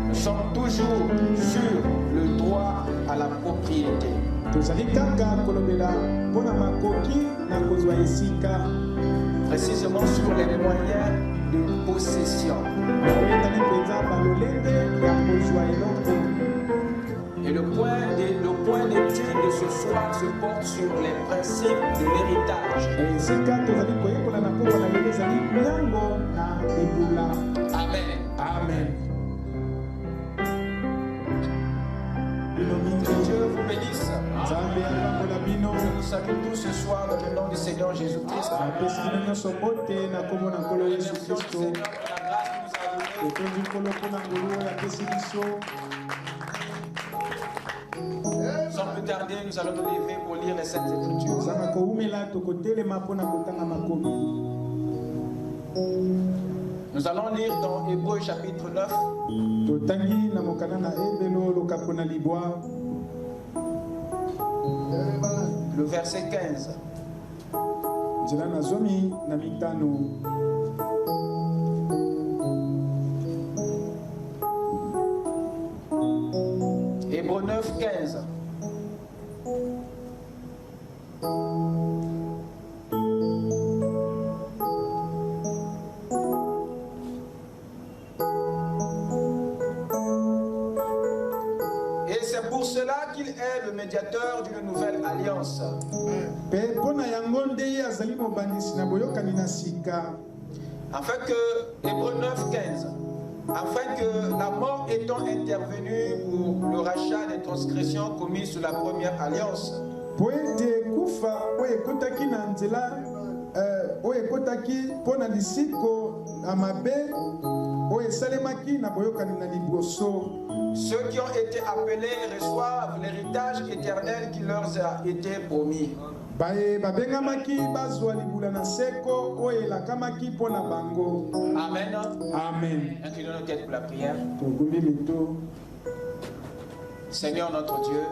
Nous sommes toujours sur le droit à la propriété. Précisément sur les moyens de possession. Et le point d'étude de ce soir se porte sur les principes de l'héritage. Amen. Amen. Que Dieu vous bénisse. Nous saluons tous ce soir dans le nom du Seigneur Jésus-Christ. Remercions le Seigneur pour la grâce qu'il nous a donnée. Sans plus tarder, nous allons nous lever pour lire les Saintes Écritures. Nous allons lire dans Hébreux chapitre 9. Le verset 15. Hébreux 9, 15. Et c'est pour cela qu'il est le médiateur d'une nouvelle alliance. Afin que, Hébreux 9, 15, afin que la mort étant intervenue pour le rachat des transgressions commises sous la première alliance, ceux qui ont été appelés reçoivent l'héritage éternel qui leur a été promis. Amen. Amen. Inclinons nos têtes pour la prière. Seigneur notre Dieu,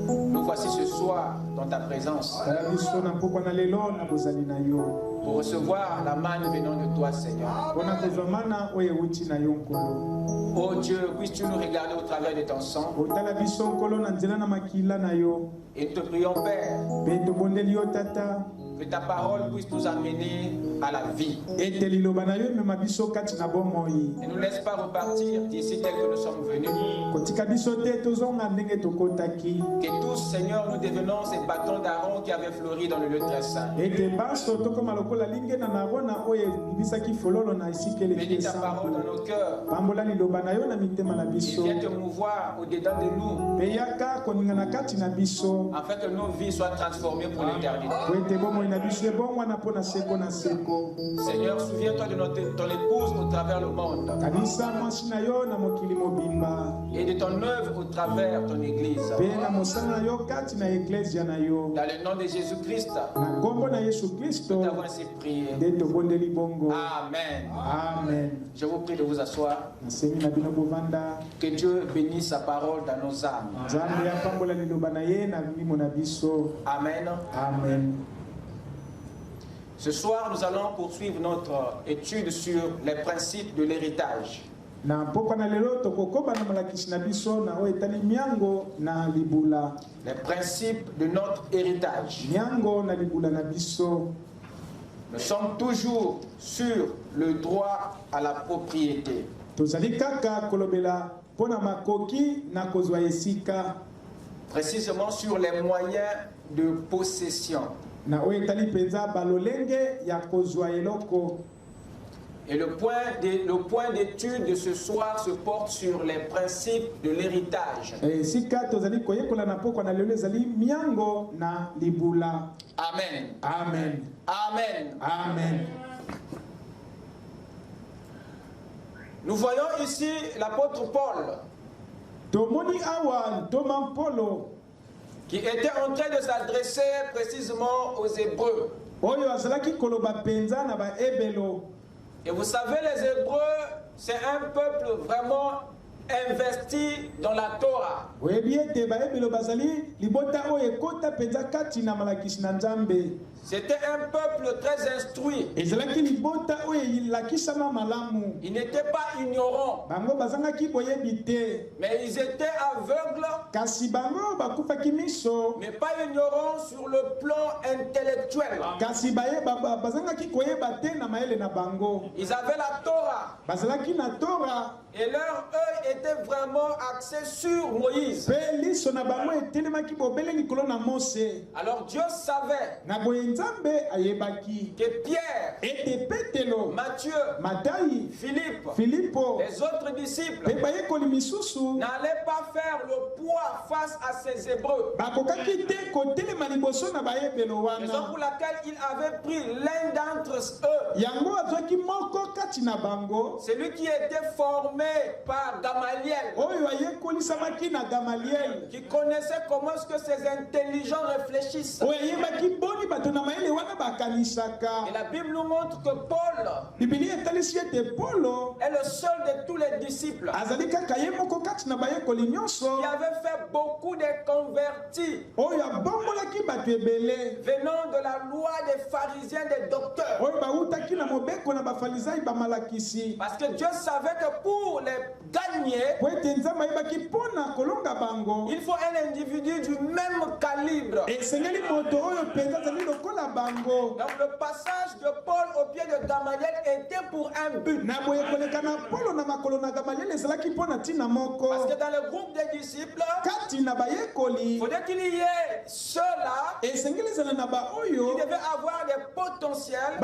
nous voici ce soir dans ta présence pour recevoir la manne venant de toi, Seigneur. Oh Dieu, puisses-tu nous regarder au travers de ton sang. Et nous te prions, Père, que ta parole puisse nous amener à la vie. Et ne nous laisse pas repartir d'ici tel que nous sommes venus. Que tous, Seigneur, nous devenons ces bâtons d'Aaron qui avaient fleuri dans le lieu très saint. Bénis ta parole dans nos cœurs. Et viens te mouvoir au-dedans de nous. Afin que nos vies soient transformées pour l'éternité. Seigneur, souviens-toi de ton épouse au travers le monde. Et de ton œuvre au travers ton église. Dans le nom de Jésus-Christ, nous t'avons ainsi prié. Amen. Amen. Je vous prie de vous asseoir. Que Dieu bénisse sa parole dans nos âmes. Amen. Amen. Ce soir, nous allons poursuivre notre étude sur les principes de l'héritage. Les principes de notre héritage. Nous sommes toujours sur le droit à la propriété. Précisément sur les moyens de possession. Et le point d'étude de ce soir se porte sur les principes de l'héritage. Amen. Amen. Amen. Amen. Nous voyons ici l'apôtre Paul qui était en train de s'adresser précisément aux Hébreux. Oyo Et vous savez, les Hébreux, c'est un peuple vraiment investi dans la Torah. C'était un peuple très instruit. Il n'était pas ignorant, mais ils étaient aveugles, mais pas ignorants sur le plan intellectuel. Ils avaient la Torah. Et leur œil était vraiment axé sur Moïse. Alors Dieu savait que Pierre, Matthieu, Philippe, les autres disciples n'allaient pas faire le poids face à ces Hébreux. Raison pour laquelle il avait pris l'un d'entre eux, celui qui était formé par Gamaliel, qui connaissait comment est-ce que ces intelligents réfléchissent. Et la Bible nous montre que Paul est le seul de tous les disciples qui avait fait beaucoup de convertis venant de la loi des pharisiens, des docteurs. Parce que Dieu savait que pour les gagner, il faut un individu du même calibre. Donc le passage de Paul au pied de Gamaliel était pour un but. Parce que dans le groupe des disciples, il faudrait qu'il y ait ceux-là qui devaient avoir des potentiels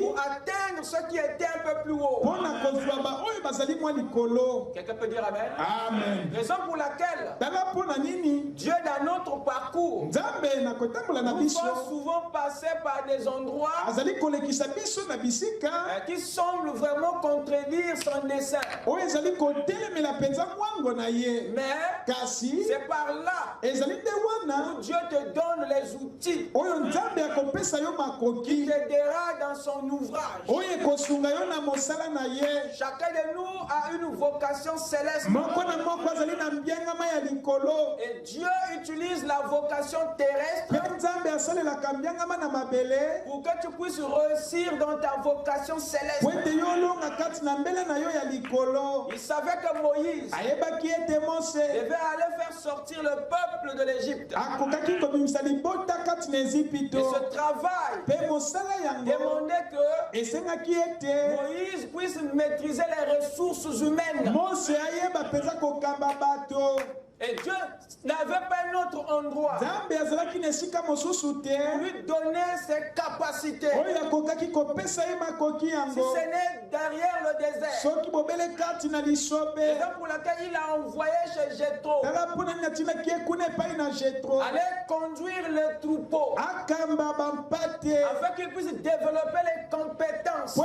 pour atteindre ce qui était un peu plus haut. Quelqu'un peut dire Amen? Amen. Raison pour laquelle Dieu dans notre parcours nous fait souvent passer par des endroits qui semblent vraiment contredire son dessein. Mais c'est par là où Dieu te donne les outils qui t'aidera dans son ouvrage. Chacun de nous a une vocation céleste. Et Dieu utilise la vocation terrestre pour que tu puisses réussir dans ta vocation céleste. Il savait que Moïse devait aller faire sortir le peuple de l'Égypte. Et ce travail demandait que Moïse puisse maîtriser les ressources humaines. Et Dieu n'avait pas un autre endroit pour lui donner ses capacités. Si ce n'est derrière le désert. C'est pour laquelle il a envoyé chez Jéthro aller conduire le troupeau afin qu'il puisse développer les compétences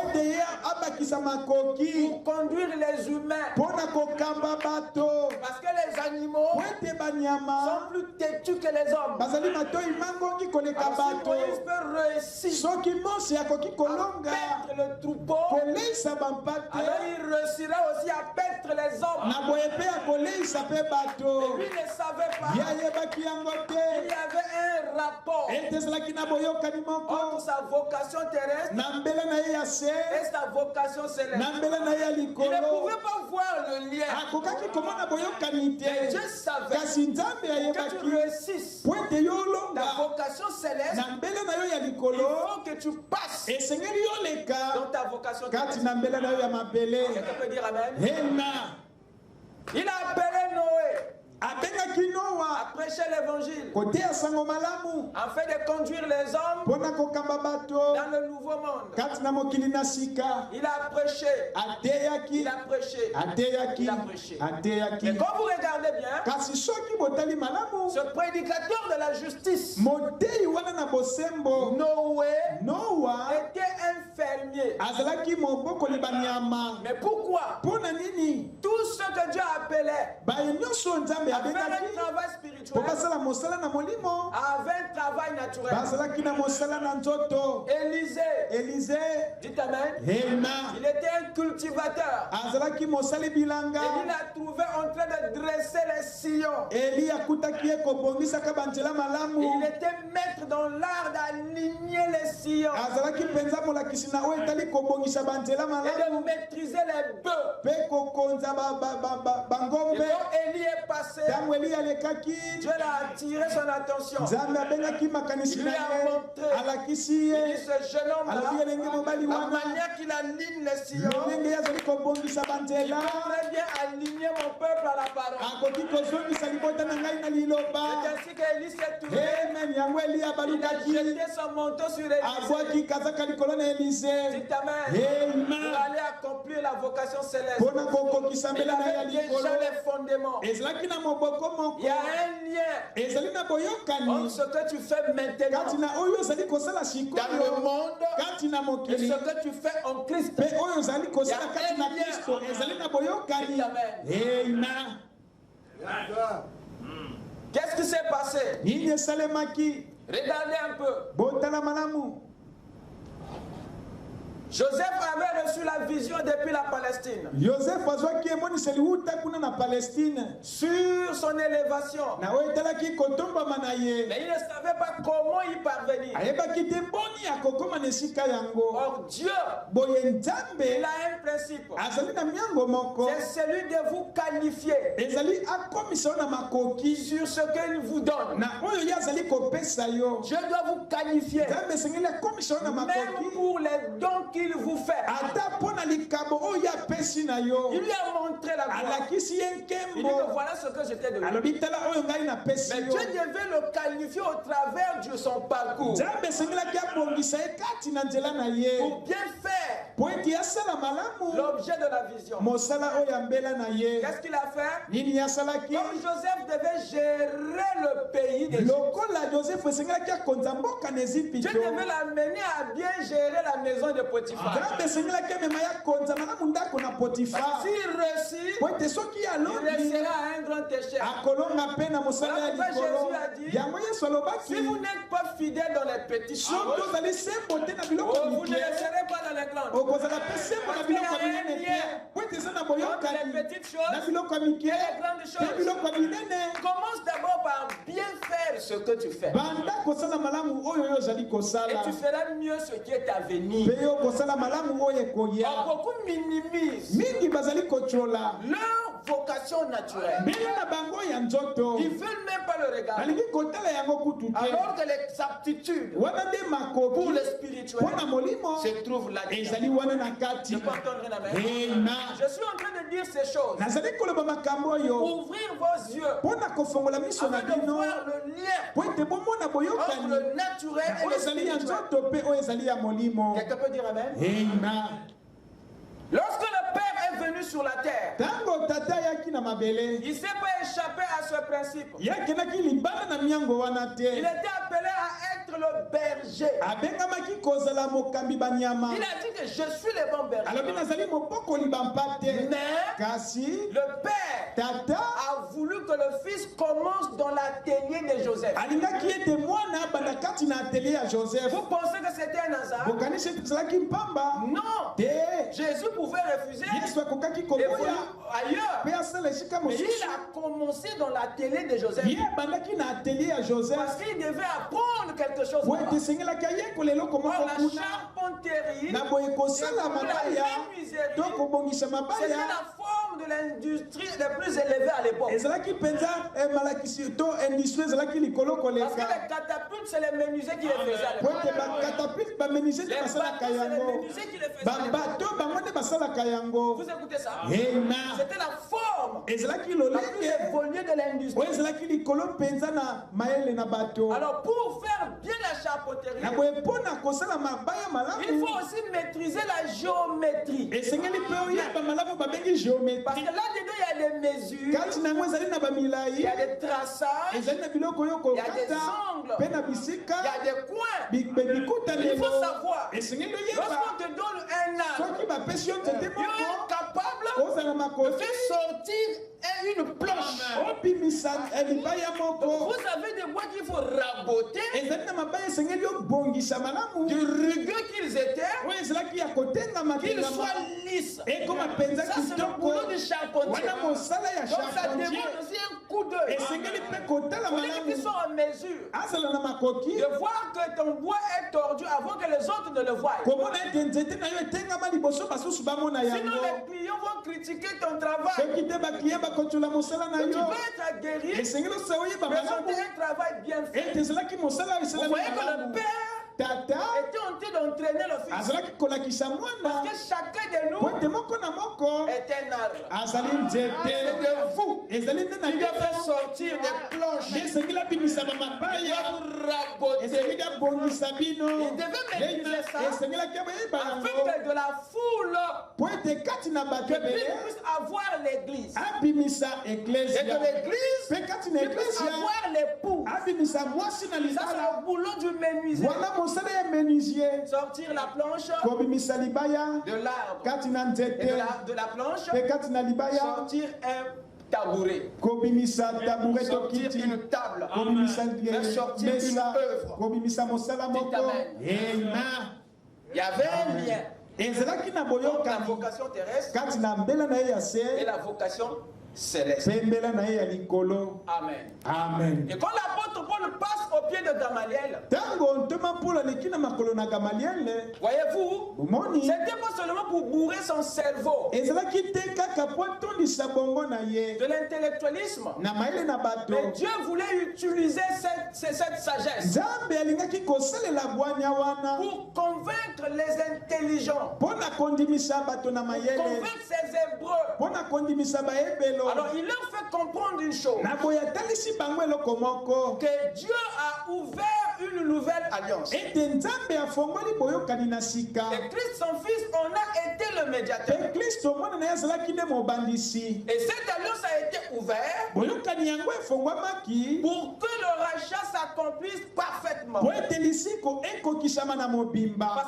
pour conduire les humains. Parce que les animaux sont plus têtus que les hommes. Alors si Moïse peut réussir à paître le troupeau, alors il réussira aussi à paître les hommes. Et lui ne savait pas qu'il y avait un rapport entre sa vocation terrestre et sa vocation céleste. Il ne pouvait pas voir le lien. Mais Dieu savait que tu réussisses ta vocation céleste, il faut que tu passes dans ta vocation terrestre. Quelqu'un peut dire Amen? Il a appelé Noé à prêcher l'évangile, afin de conduire les hommes dans le nouveau monde. Il a prêché, il a prêché, il a prêché. Mais quand vous regardez bien, ce prédicateur de la justice, Noé, était un fermier. Mais pourquoi? Tout ce que Dieu appelait nzambe à faire un abengaki travail po spirituel basala mosala na molimo avait un travail naturel. bazalaki na mosala na nzoto. Élisée, Elize dites amen, Amen il était un cultivateur. azalaki mosali bilanga. Et il l'a trouvé en train de dresser les sillons. Eli akutaki ye kobongisaka banzela Et malamu. il était maître dans l'art d'aligner les sillons azalaki mpenza molakisi na oyo etali kobongisa banzela et malamu de maîtriser les bœufs. mpe kokonza Et bangombe. quand Élie est passé, ntango eli alekaki Dieu a attiré son attention. nzambe abengaki makanisi na Lui a ye montré. alakisi Il ye dit ce jeune alobi homme-là, elenge mobali la wana manière qu'il aligne les sillons, ndenge ye azali kobongisa il banzela peut très bien aligner mon peuple à la parole. akoki kozongisa libota na ngai na liloba. C'est ainsi qu'Élie s'est tourné. amen yango eli Il a abalukaki jeté son manteau sur Élisée. abwaki kazaka likolo na elize Dites amen. Amen. Pour aller accomplir la vocation céleste. mpona kokokisa Il mbela na ya avait likolo. déjà les fondements. ezalaki na moboko moko Il y a un lien ezali na entre boyokani ce que tu fais maintenant kati na oyo ozali kosala dans le sikoyo monde kati na et mokili ce que tu fais en Christ. mpe oyo ozali kosala Ya kati na un lien. kristo ezali na boyokani. Amen. Amen. Qu'est-ce qui s'est passé? nini esalemaki Regardez un peu. botala malamu. Joseph avait reçu la vision depuis la Palestine yosefu azwaki emoniseli wuta kuna na palestine sur son élévation. na oyo etalaki kotombama na ye. Mais il ne savait pas comment y parvenir. ayebaki te boni akokoma na esika yango. Or Dieu, boye il nzambe a un principe. azali na miango moko C'est celui de vous qualifier ezali akomisa yo na makoki sur ce qu'il vous donne. na oyo ye azali kopesa yo. Dieu doit vous qualifier nzambe esengeli akomisa yo na même makoki pour les dons qu'il vous fait. ata mpo na likabo oyo apesi na yo. Il lui a montré la gloire. alakisi ye Il dit que nkembo voilà ce que j'étais de lui. alobi tala oyo ngai napesi Mais yo. Dieu devait le qualifier au travers de son parcours nzambe esengelaki abongisa ye kati na nzela na ye pour bien faire po ete asala malamu l'objet de la vision. mosala oyo ya mbela na ye. Qu'est-ce qu'il a fait? nini asalaki Comme Joseph devait gérer le pays d'Égypte, lokola josefu esengelaki akonza mboka na Dieu ezipito. devait l'amener à bien gérer la maison de Potiphar. nzambe esengelaki amema ya konza malamu ndako na potifa Parce que s'il réussit, po ete soki il alongi restera un grand échec. akolonga mpe na mosala ya Voilà pourquoi likolo. Jésus a dit, yango yesu alobaki Si vous n'êtes pas fidèle dans les petites soki choses, ozali sembo te na biloko vous ne mike le serez pas dans les grandes. okozala mpe sembo na biloko ya minene te po ete eza na boyokani Entre les petites choses na biloko ya mike et les grandes mpe choses. biloko ya minene. Commence d'abord par bien faire ce que tu fais. banda kosala malamu oyo yo ozali Et kosala tu feras mieux ce qui est à venir. mpe yo kosala malamu oyo ekoya. Or, beaucoup minimisent mingi bazali kotyola leur vocation naturelle. mbela na bango ya nzoto Ils ne veulent même pas le regarder. balingi kotala yango kutu te Alors que les aptitudes wana nde pour makoki le spirituel mpo na molimo se trouvent là. ezali wana na kati. Je peux entendre un amen. Amen. Je suis en train de dire ces choses. nazali koloba makambo oyo Ouvrir vos yeux mpo na kofongola miso na afin de bino voir le lien po ete bomona entre boyokani le naturel oyo et le ezali ya spirituel. nzoto mpe oyo ezali ya molimo. Quelqu'un peut dire amen? Amen. Lorsque le Père est venu sur la terre, ntango tata ayaki na mabele il ne s'est pas échappé à ce principe. yakendaki libanda na miango wana Il te était appelé à être le berger. abengamaki kozala mokambi banyama. Il a dit que je suis le bon berger. alobi nazali mopokoli bampa te Mais kasi le Père tata a voulu que le Fils commence dans l'atelier de Joseph. alingaki ete mwana abanda kati na atelier ya joseph. Vous pensez que c'était un hasard? bokanisi ete ezalaki mpamba Non. te Jésus pouvait refuser yesu akokaki et koboya voler ailleurs. mpe asala esika Mais il mosusu. a commencé dans l'atelier de Joseph. ye abandaki na atelier ya Parce joseph qu'il devait apprendre quelque chose. po là-bas. ete esengelaki ayekola eloko Or, moko la kuna charpenterie, na boye kosala mabaya menuiserie, to kobongisa c'était mabaya la forme de l'industrie la plus élevée à l'époque. ezalaki mpenza malakisi to industrie ezalaki likolo Parce que koleka les catapultes, c'est les menuisiers qui les faisaient à po l'époque. ete bakatapilte bamenise nde Les basalaka bateaux, c'est les yango menuisiers qui les faisaient à l'époque. babato bango nde basalaka yango. Vous écoutez ça? Amen. C'était la forme ezalaki la plus lolenge évoluée de l'industrie. oyo ezalaki likolo mpenza na mayele na bato. Alors, pour faire bien la charpenterie, na boye mpo na kosala mabaya il malamu faut aussi maîtriser la géométrie. esengeli mpe oyeba malamu babengi Parce géométrie. que là-dedans, il y a des mesures, il y a des traçages, il y a des angles, il y a des coins. Il faut savoir, lorsqu'on te donne un arbre, Dieu est capable de faire sortir une planche. Vous avez des bois qu'il faut raboter, du rugueux qu'ils étaient, qu'ils soient lisses. Ça, c'est le boulot du charpentier. Donc, ça demande aussi un coup d'œil. Il faut qu'ils soient en mesure de voir que ton bois est tordu avant que les autres ne le voient. Sinon, les clients vont critiquer ton travail. Tu peux être guéri, présenter un travail bien fait. Vous voyez que le Père était en train d'entraîner le Fils. Parce que chacun de nous est un arbre. C'est de vous. Il doit faire sortir des planches. Il doit raboter. Il devait maîtriser ça afin que de la foule que puisse avoir l'église. Et que l'église puisse avoir l'époux. Ça, c'est le boulot du menuisier. Sortir la planche de l'arbre. Et de la planche, sortir un tabouret. Sortir une table. Sortir une œuvre. Amen. Il y avait un lien entre la vocation terrestre et la vocation céleste. Amen. Amen. Et quand l'apôtre Paul passe au pied de Gamaliel, voyez-vous, c'était pas seulement pour bourrer son cerveau de l'intellectualisme, mais Dieu voulait utiliser cette sagesse pour convaincre les intelligents, pour convaincre ces Hébreux. Alors il leur fait comprendre une chose, que Dieu a ouvert une nouvelle alliance. Et Christ son Fils en a été le médiateur. Et cette alliance a été ouverte pour que le rachat s'accomplisse parfaitement. Parce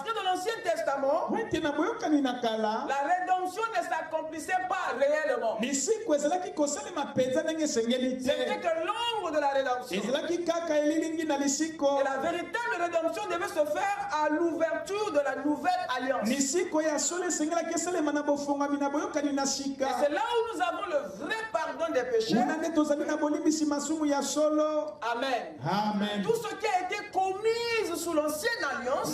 que dans l'Ancien Testament, la rédemption ne s'accomplissait pas réellement. C'était que l'ombre de la rédemption. Et la véritable rédemption devait se faire à l'ouverture de la nouvelle alliance. Et c'est là où nous avons le vrai pardon des péchés. Amen. Amen. Tout ce qui a été commis sous l'ancienne alliance ont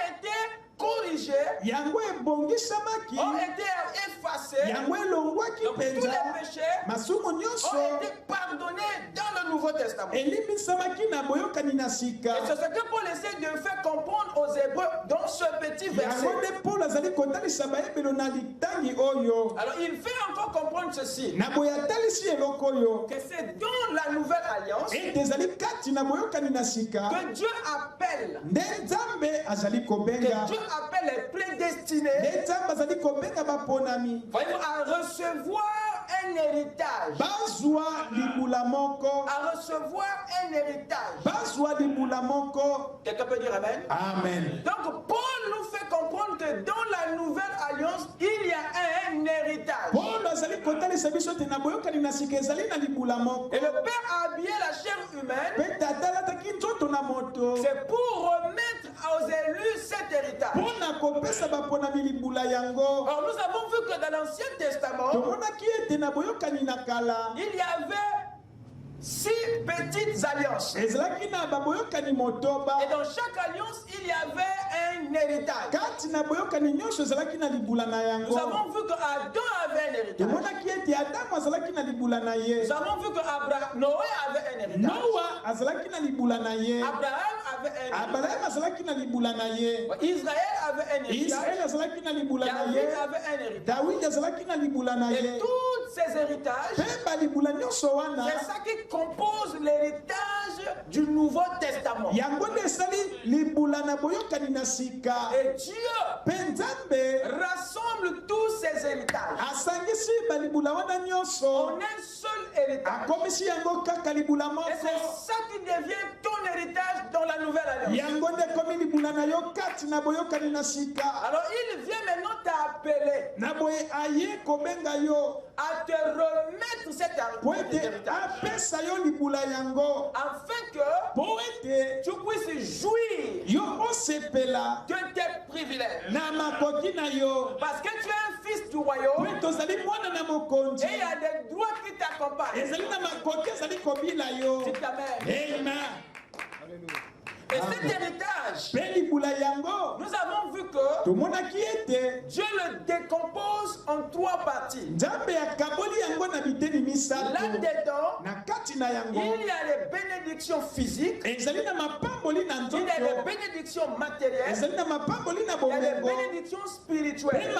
été corrigés, ont été effacés. Donc, tous les péchés ont été pardonnés dans le Nouveau Testament. Et c'est ce que Paul essaie de faire comprendre aux Hébreux dans ce petit verset. Alors il fait encore comprendre ceci, que c'est dans la nouvelle alliance que Dieu appelle, les prédestinés, voyez-vous, à recevoir un héritage. À recevoir un héritage. Quelqu'un peut dire Amen? Amen. Donc Paul nous fait comprendre que dans la nouvelle alliance, il y a un héritage. Et le Père a habillé la chair humaine. C'est pour remettre aux élus cet héritage. Or nous avons vu que dans l'Ancien Testament, il y avait 6 petites alliances. Et dans chaque alliance, il y avait un héritage. Nous avons vu que Adam avait un héritage. Nous avons vu que Noé avait un héritage. Abraham avait un héritage. Israël avait un héritage. David avait un héritage. Et tous ces héritages, c'est ça qui compose l'héritage du Nouveau Testament. Et Dieu rassemble tous ces les héritages. On a un seul héritage. Et c'est ça qui devient ton héritage dans la nouvelle alliance. Alors il vient maintenant t'appeler à te remettre cet héritage afin que tu puisses jouir de tes privilèges. Parce que tu es un fils du royaume et il y a des droits qui t'accompagnent. C'est ta mère. Et cet héritage, nous avons vu que Dieu le décompose en 3 parties. Là-dedans, il y a les bénédictions physiques, il y a les bénédictions matérielles, il y a les bénédictions spirituelles.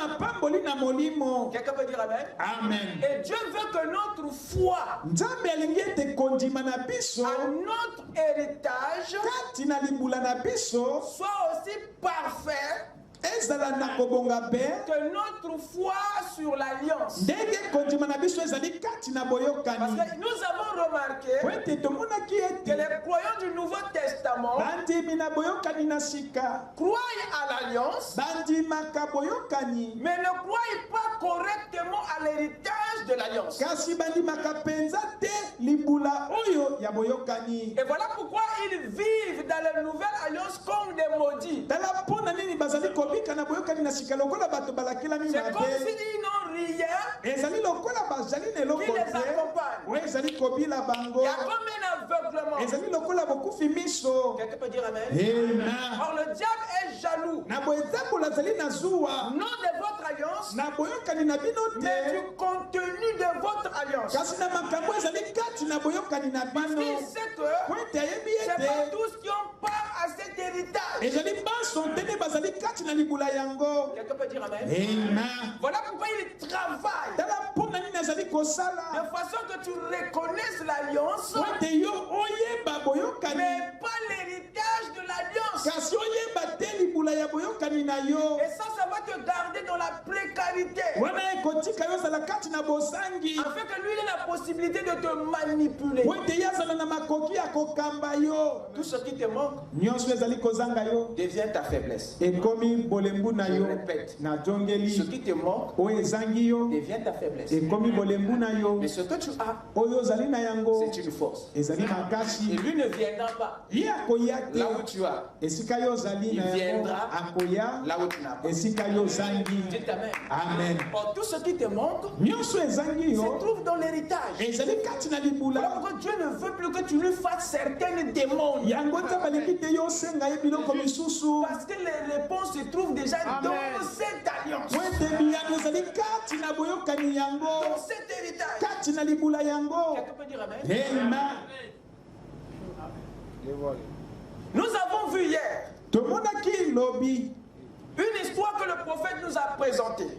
Quelqu'un peut dire amen? Amen. Et Dieu veut que notre foi à notre héritage soit aussi parfait que notre foi sur l'alliance. Parce que nous avons remarqué que les croyants du Nouveau Testament croient à l'alliance, mais ne croient pas correctement à l'héritage de l'alliance. Et voilà pourquoi ils vivent dans la nouvelle alliance comme des maudits. C'est comme s'ils n'ont rien qui les accompagne. Il y a comme un aveuglement. Quelqu'un peut dire amen? Or le diable est jaloux. Non de votre alliance, mais du contenu de votre alliance. Parce qu'il sait que c'est pas tous qui ont part à cet héritage. Quelqu'un peut dire amen? Voilà pourquoi il travaille de façon que tu reconnaisses l'alliance, mais pas l'héritage de l'alliance. Et ça va te garder dans la précarité, afin que lui ait la possibilité de te manipuler. Tout ce qui te manque devient ta faiblesse. Je répète, ce qui te manque devient ta faiblesse. Mais ce que tu as, c'est une force. Et lui ne viendra pas là où tu as. Il viendra là où tu n'as pas. Dites amen. Amen. Or, tout ce qui te manque se trouve dans l'héritage. Voilà pourquoi Dieu ne veut plus que tu lui fasses certaines demandes. Parce que les réponses se trouvent déjà dans cette alliance, dans cet héritage. Quelqu'un peut dire amen? Nous avons vu hier une histoire que le prophète nous a présentée.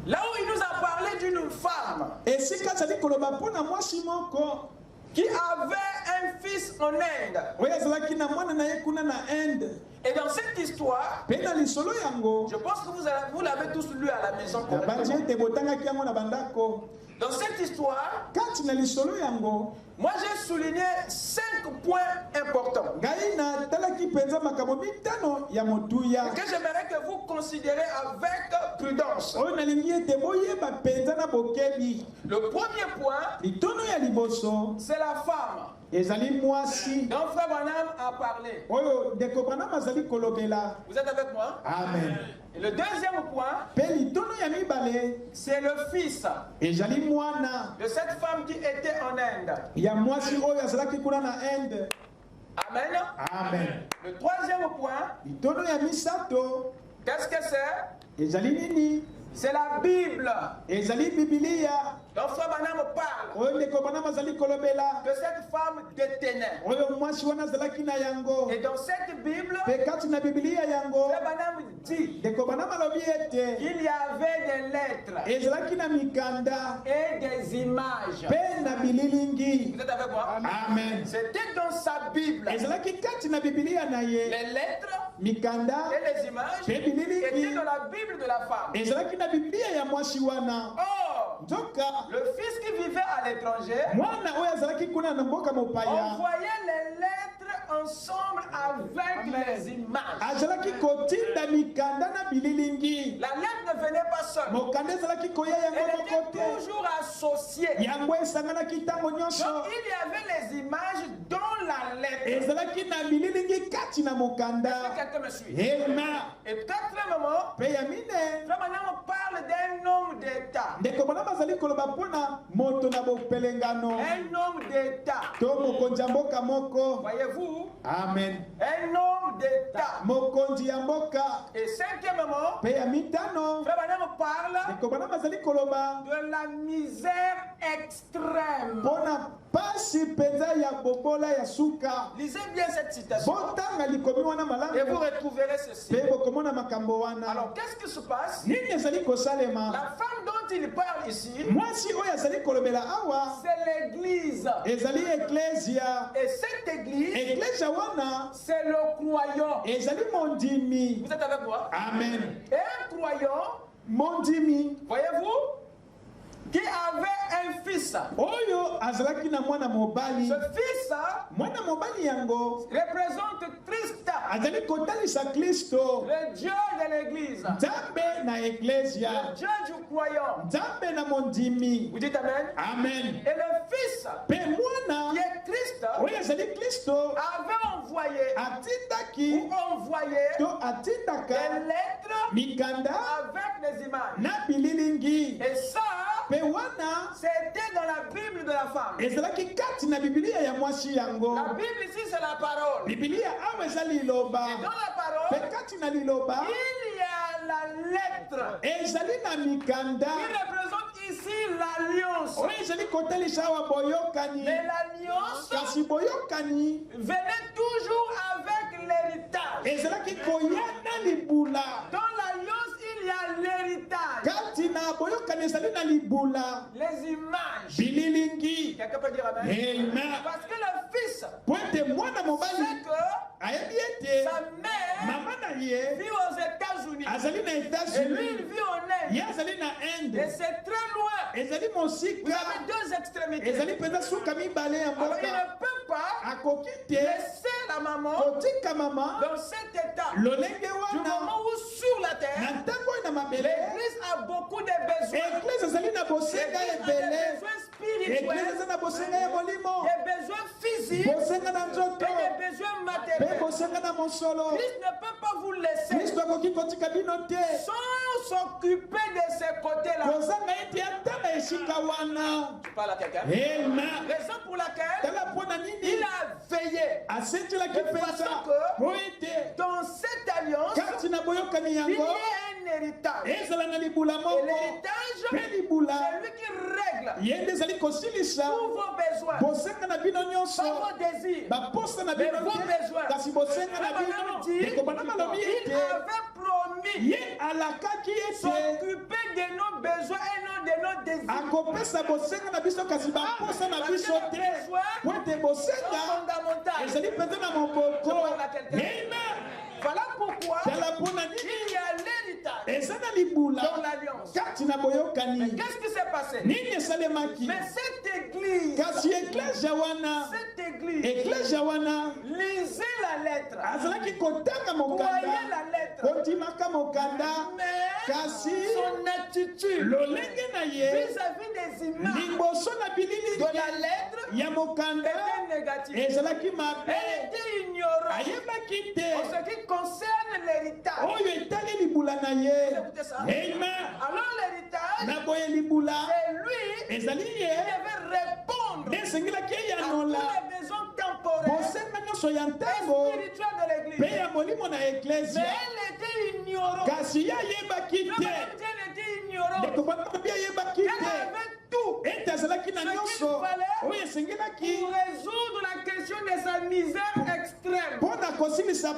Là où il nous a parlé d'une femme qui avait un fils en Inde. Et dans cette histoire, je pense que vous l'avez tous lu à la maison. Dans cette histoire, moi j'ai souligné 5 points importants que j'aimerais que vous considérez avec prudence. Le premier point, c'est la femme. Donc Frère Branham a parlé. Vous êtes avec moi? Amen. Et le deuxième point, c'est le fils de cette femme qui était en Inde. Amen. Amen. Le troisième point, qu'est-ce que c'est? C'est la Bible. Donc Frère Branham parle que cette femme détenait. Et dans cette Bible, Frère Branham dit qu'il y avait des lettres et des images. Vous êtes avec moi? Amen. C'était dans sa Bible. Les lettres et les images étaient dans la Bible de la femme. Or, le fils qui vivait à l'étranger envoyait les lettres ensemble avec les images. La lettre ne venait pas seule. Elle était toujours associée. Donc il y avait les images dans la lettre. Est-ce que quelqu'un me suit? Et quatrièmement, Frère Branham parle d'un homme d'État. Un homme d'État. Voyez-vous? Amen. Un homme d'État. Et cinquièmement, Frère Branham parle de la misère extrême. Lisez bien cette citation et vous retrouverez ceci. Alors qu'est-ce qui se passe? La femme dont il parle ici, c'est l'église. Et cette église, c'est le croyant. Vous êtes avec moi? Amen. Et un croyant, voyez-vous, qui avait un fils. Ce fils représente Christ, le Dieu de l'église, le Dieu du croyant. Vous dites Amen? Amen. Et le fils, qui est Christ, avait envoyé des lettres avec les images. Et ça, c'était dans la Bible de la femme. La Bible ici, c'est la parole. Et dans la parole, il y a la lettre qui représente ici l'alliance. Mais l'alliance venait toujours avec l'héritage. Dans l'alliance, il y a l'héritage. Les images. Quelqu'un peut dire Amen? Amen. Parce que le fils sait que sa mère vit aux États-Unis. Et lui, il vit en Inde. Et c'est très loin. Vous avez deux extrémités. Alors, il ne peut pas laisser la maman dans cet état. Du moment où sur la terre, l'église a beaucoup de besoins. L'église a des besoins spirituels, des besoins physiques et des besoins matériels. Christ ne peut pas vous laisser sans s'occuper de ces côtés-là. Tu parles à quelqu'un? Raison pour laquelle il a veillé de façon que dans cette alliance, il y a un héritage. Et l'héritage, c'est lui qui règle tous vos besoins, pas vos désirs, mais vos besoins. Il avait promis s'occuper de nos besoins et non de nos désirs. Voilà pourquoi il y a l'héritage dans l'alliance. Mais qu'est-ce qui s'est passé? Mais cette église lisait la lettre, croyait la lettre, mais son attitude vis-à-vis des images de la lettre était négative. Elle était ignorante en ce qui concerne l'héritage. Écoutez ça. Alors l'héritage, c'est lui qui devait répondre à tous les besoins temporels et spirituels de l'église. Mais elle était ignorante. Elle était ignorante. Elle avait tout. Elle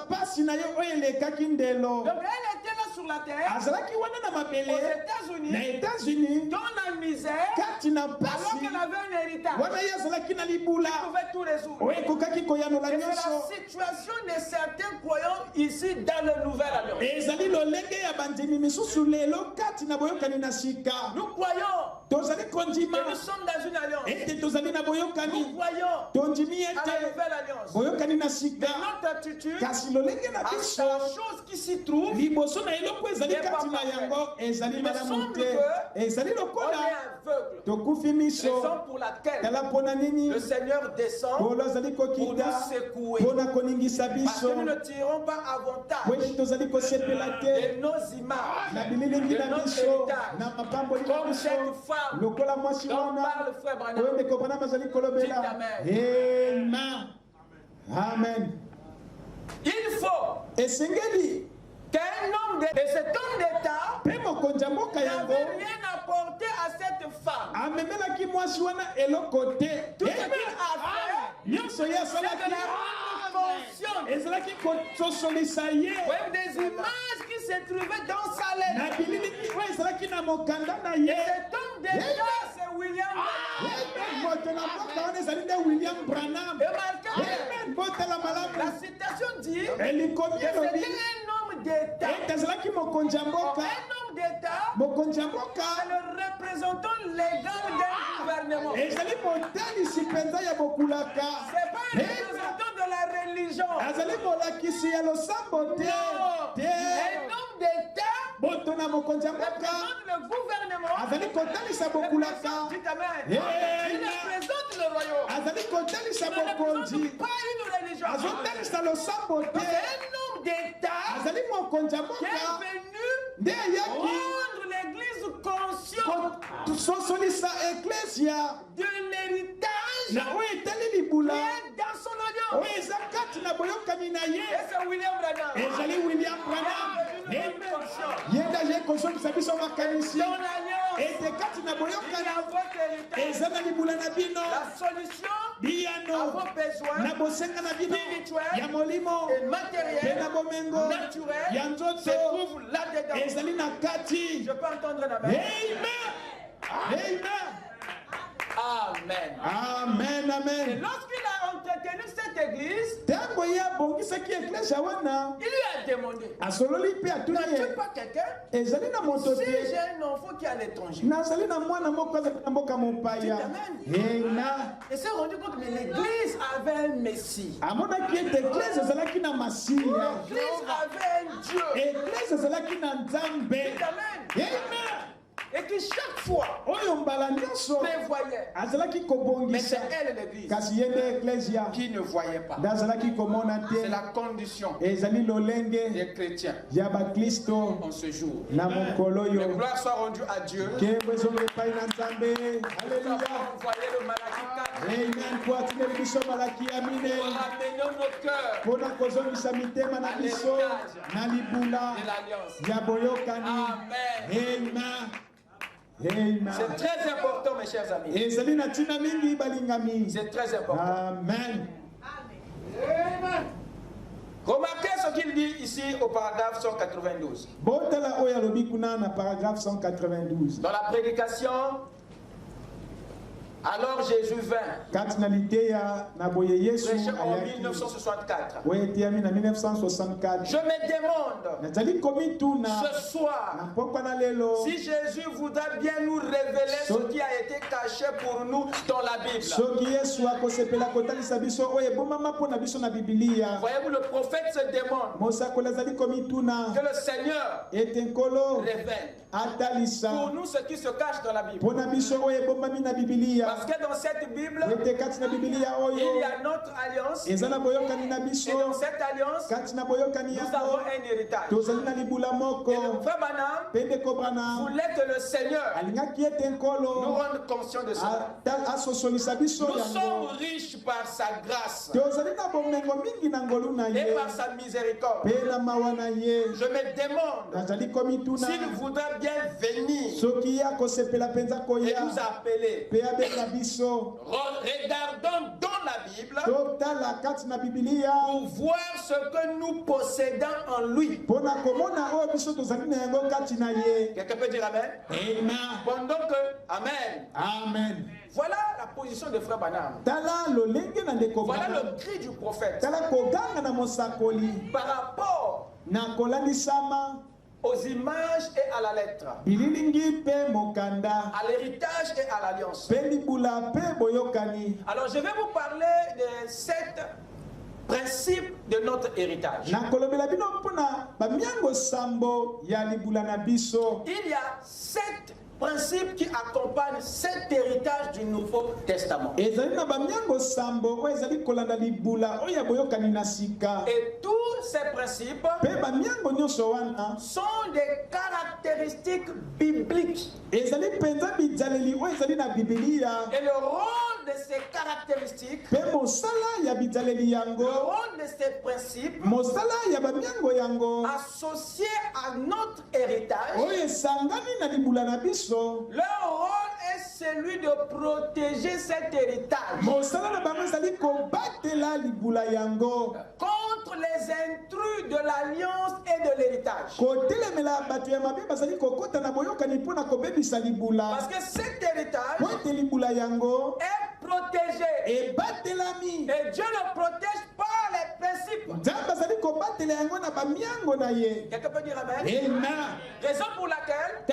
pasi na yo oyelekaki ndelo. Donc elle était là sur la terre. Azalaki wana na mabele. Aux États-Unis. Na États-Unis. Dans la misère. Kati na Alors pasi. qu'elle avait un héritage. Wana ye azalaki na libula. Elle pouvait tout résoudre. Oyekokaki koyanola Et c'est nyonso. la situation de certains croyants ici dans le Nouvel Alliance. Ezali lolenge ya bandimi misusu lelo kati na boyokani na sika. Nous croyons Tozali kondima. que nous sommes dans une alliance. Ete tozali na boyokani. Nous croyons Tondimi à la ete Nouvelle Alliance. boyokani na sika. Mais notre attitude Kasi lolenge na à biso. la chose qui s'y trouve, Liboso na eloko ezali kati na yango ezali malamu te. Ezali on lokola est aveugle. tokufi miso. Raison pour laquelle Tala pona nini? le Seigneur descend Polo azali pour kokita. nous secouer. Pona koningisa Parce biso. que nous ne tirons pas avantage Wesi tozali kosepela te. de nos images, Na bililingi de na notre biso. héritage. Na mapambo na Comme biso. cette femme Lokola mwasi dont wana. parle Frère Branham. Oyo ndeko Branham azali kolobela. Dites amen. Amen. Amen. Il faut Esengeli. qu'un homme et cet homme d'État Pe mokonzi ya mboka yango. n'avait rien apporté à cette femme. Amemelaki mwasi wana eloko te. Tout ce qu'il a fait, Nyonso ye c'est de asalaki. la rendre consciente. Ezalaki kososolisa ye. Même des images qui se trouvaient dans sa lettre. Na bililingi oyo ezalaki na mokanda na Et ye. cet homme d'État, c'est William Branham. Amen. Moto na mboka wana ezali nde William Branham. Remarquez, Amen. Botela la malamu. citation dit Elikomi que elobi. c'était un homme d'État. Ete ezalaki mokonzi ya Un mboka. homme d'État, Mokonzi ya c'est mboka. le représentant légal d'un gouvernement. Ezali motalisi mpenza ya bokulaka. C'est pas un représentant de la religion. Azali molakisi ya losambo te. Non. Te. Un homme d'État Boto na mokonzi ya mboka. représente le gouvernement. Azali kotalisa bokulaka. Dites amen. Amen. Il représente le royaume. Azali kotalisa Il ne bokonzi. représente pas une religion. Azotalisa losambo Donc, te. un homme d'État Azali mokonzi ya qui est mboka. venu Nde ayaki rendre l'église consciente kososolisa eklesia de l'héritage na oyo etali libula qui est dans son alliance. oyo eza kati na boyokani na ye. Et c'est William Branham. Ezali William Branham. Une bonne conscience. Ye nde aye kozongisa biso makanisi Dans l'alliance, ete kati na il y a boyokani votre héritage. eza na libula na bino La solution à biyano vos besoins na bosenga na bino spirituels ya molimo et mpe matériels na bomengo naturels ya se nzoto trouvent là-dedans. ezali na kati. Je peux entendre un amen. Amen. Amen. Amen. Amen. Et Amen. lorsqu'il a entretenu cette église, Ntango ye abongisaki eklesia wana il lui a demandé, asololi mpe atuni n'as-tu ye pas quelqu'un? ezali na moto Si te j'ai un enfant qui est à l'étranger. nazali na mwana moko azali na mboka mopaya ena Il s'est rendu compte que l'église avait un Messie. amonaki ete eklese ezalaki na masiya L'église avait un Dieu. eklese ezalaki na nzambe. Amen. Amen. Et que chaque fois, oyo mbala nyonso prévoyait. azalaki Mais kobongisa c'est elle l'église kasi ye nde eklesia qui ne voyait pas. nde azalaki komona C'est te. la condition ezali lolenge des chrétiens ya baklisto en ce jour. na mokolo Que oyo gloire soit rendue à Dieu. nkembo ezonga epai na nzambe. Nous Alléluia. avons envoyé le Malachie 4 Amen. Po atineli biso malaki ya pour mine ramener nos cœurs mpona kozongisa mitema na biso na libula de l'alliance. ya boyokani. Amen. Amen. Amen. C'est très important, mes chers amis. ezali na ntina mingi balingami. C'est très important. Amen. Remarquez ce qu'il dit ici au paragraphe 192. botala oyo alobi kuna na paragraphe 192. Dans la prédication, alors Jésus vint, kati na liteya na boye yesu prêché en ayaki 1964. oyo eteyami na 1964. Je me demande nazali komituna ce soir na pokwa na lelo si Jésus voudra bien nous révéler ce qui a été caché pour nous dans la Bible. soki yesu akosepela kotalisa biso oyo ebomama mpo na biso na bibilia. Voyez-vous, le prophète se demande mosakoli azali komituna que le Seigneur ete nkolo révèle atalisa pour nous ce qui se cache dans la Bible. mpo na biso oyo ebomami na bibilia. Parce que dans cette Bible, ete kati na bibilia il oyo y a notre alliance. eza na boyokani na Et biso. dans cette alliance, kati na boyokani nous yango avons un héritage. tozali na libula moko. Et le frère Branham mpe ndeko Branham voulait que le Seigneur alingaki ete nous nkolo rende conscients de cela. asosolisa biso Nous sommes yango. riches par sa grâce tozali na bomengo mingi na ngolu na et ye par sa miséricorde. mpe na mawa na ye. Je me demande nazali komituna s'il voudra bien venir soki ye akosepela mpenza et koya nous appeler mpe abenga regardons dans la Bible pour voir ce que nous possédons en lui. Quelqu'un peut dire Amen? Amen. Pendant que, Amen. Amen. Voilà la position de Frère Branham. Voilà le cri du prophète. Par rapport aux images et à la lettre, à l'héritage et à l'alliance. Alors je vais vous parler de 7 principes de notre héritage. Il y a 7 principes qui accompagnent cet héritage du Nouveau Testament. Et tous ces principes sont des caractéristiques bibliques. Et le rôle de ces caractéristiques, le rôle de ces principes associés à notre héritage, leur rôle est celui de protéger cet héritage contre les intrus de l'alliance et de l'héritage. Parce que cet héritage est protégé. Et Dieu le protège par les principes. Quelqu'un peut dire Amen? Raison pour laquelle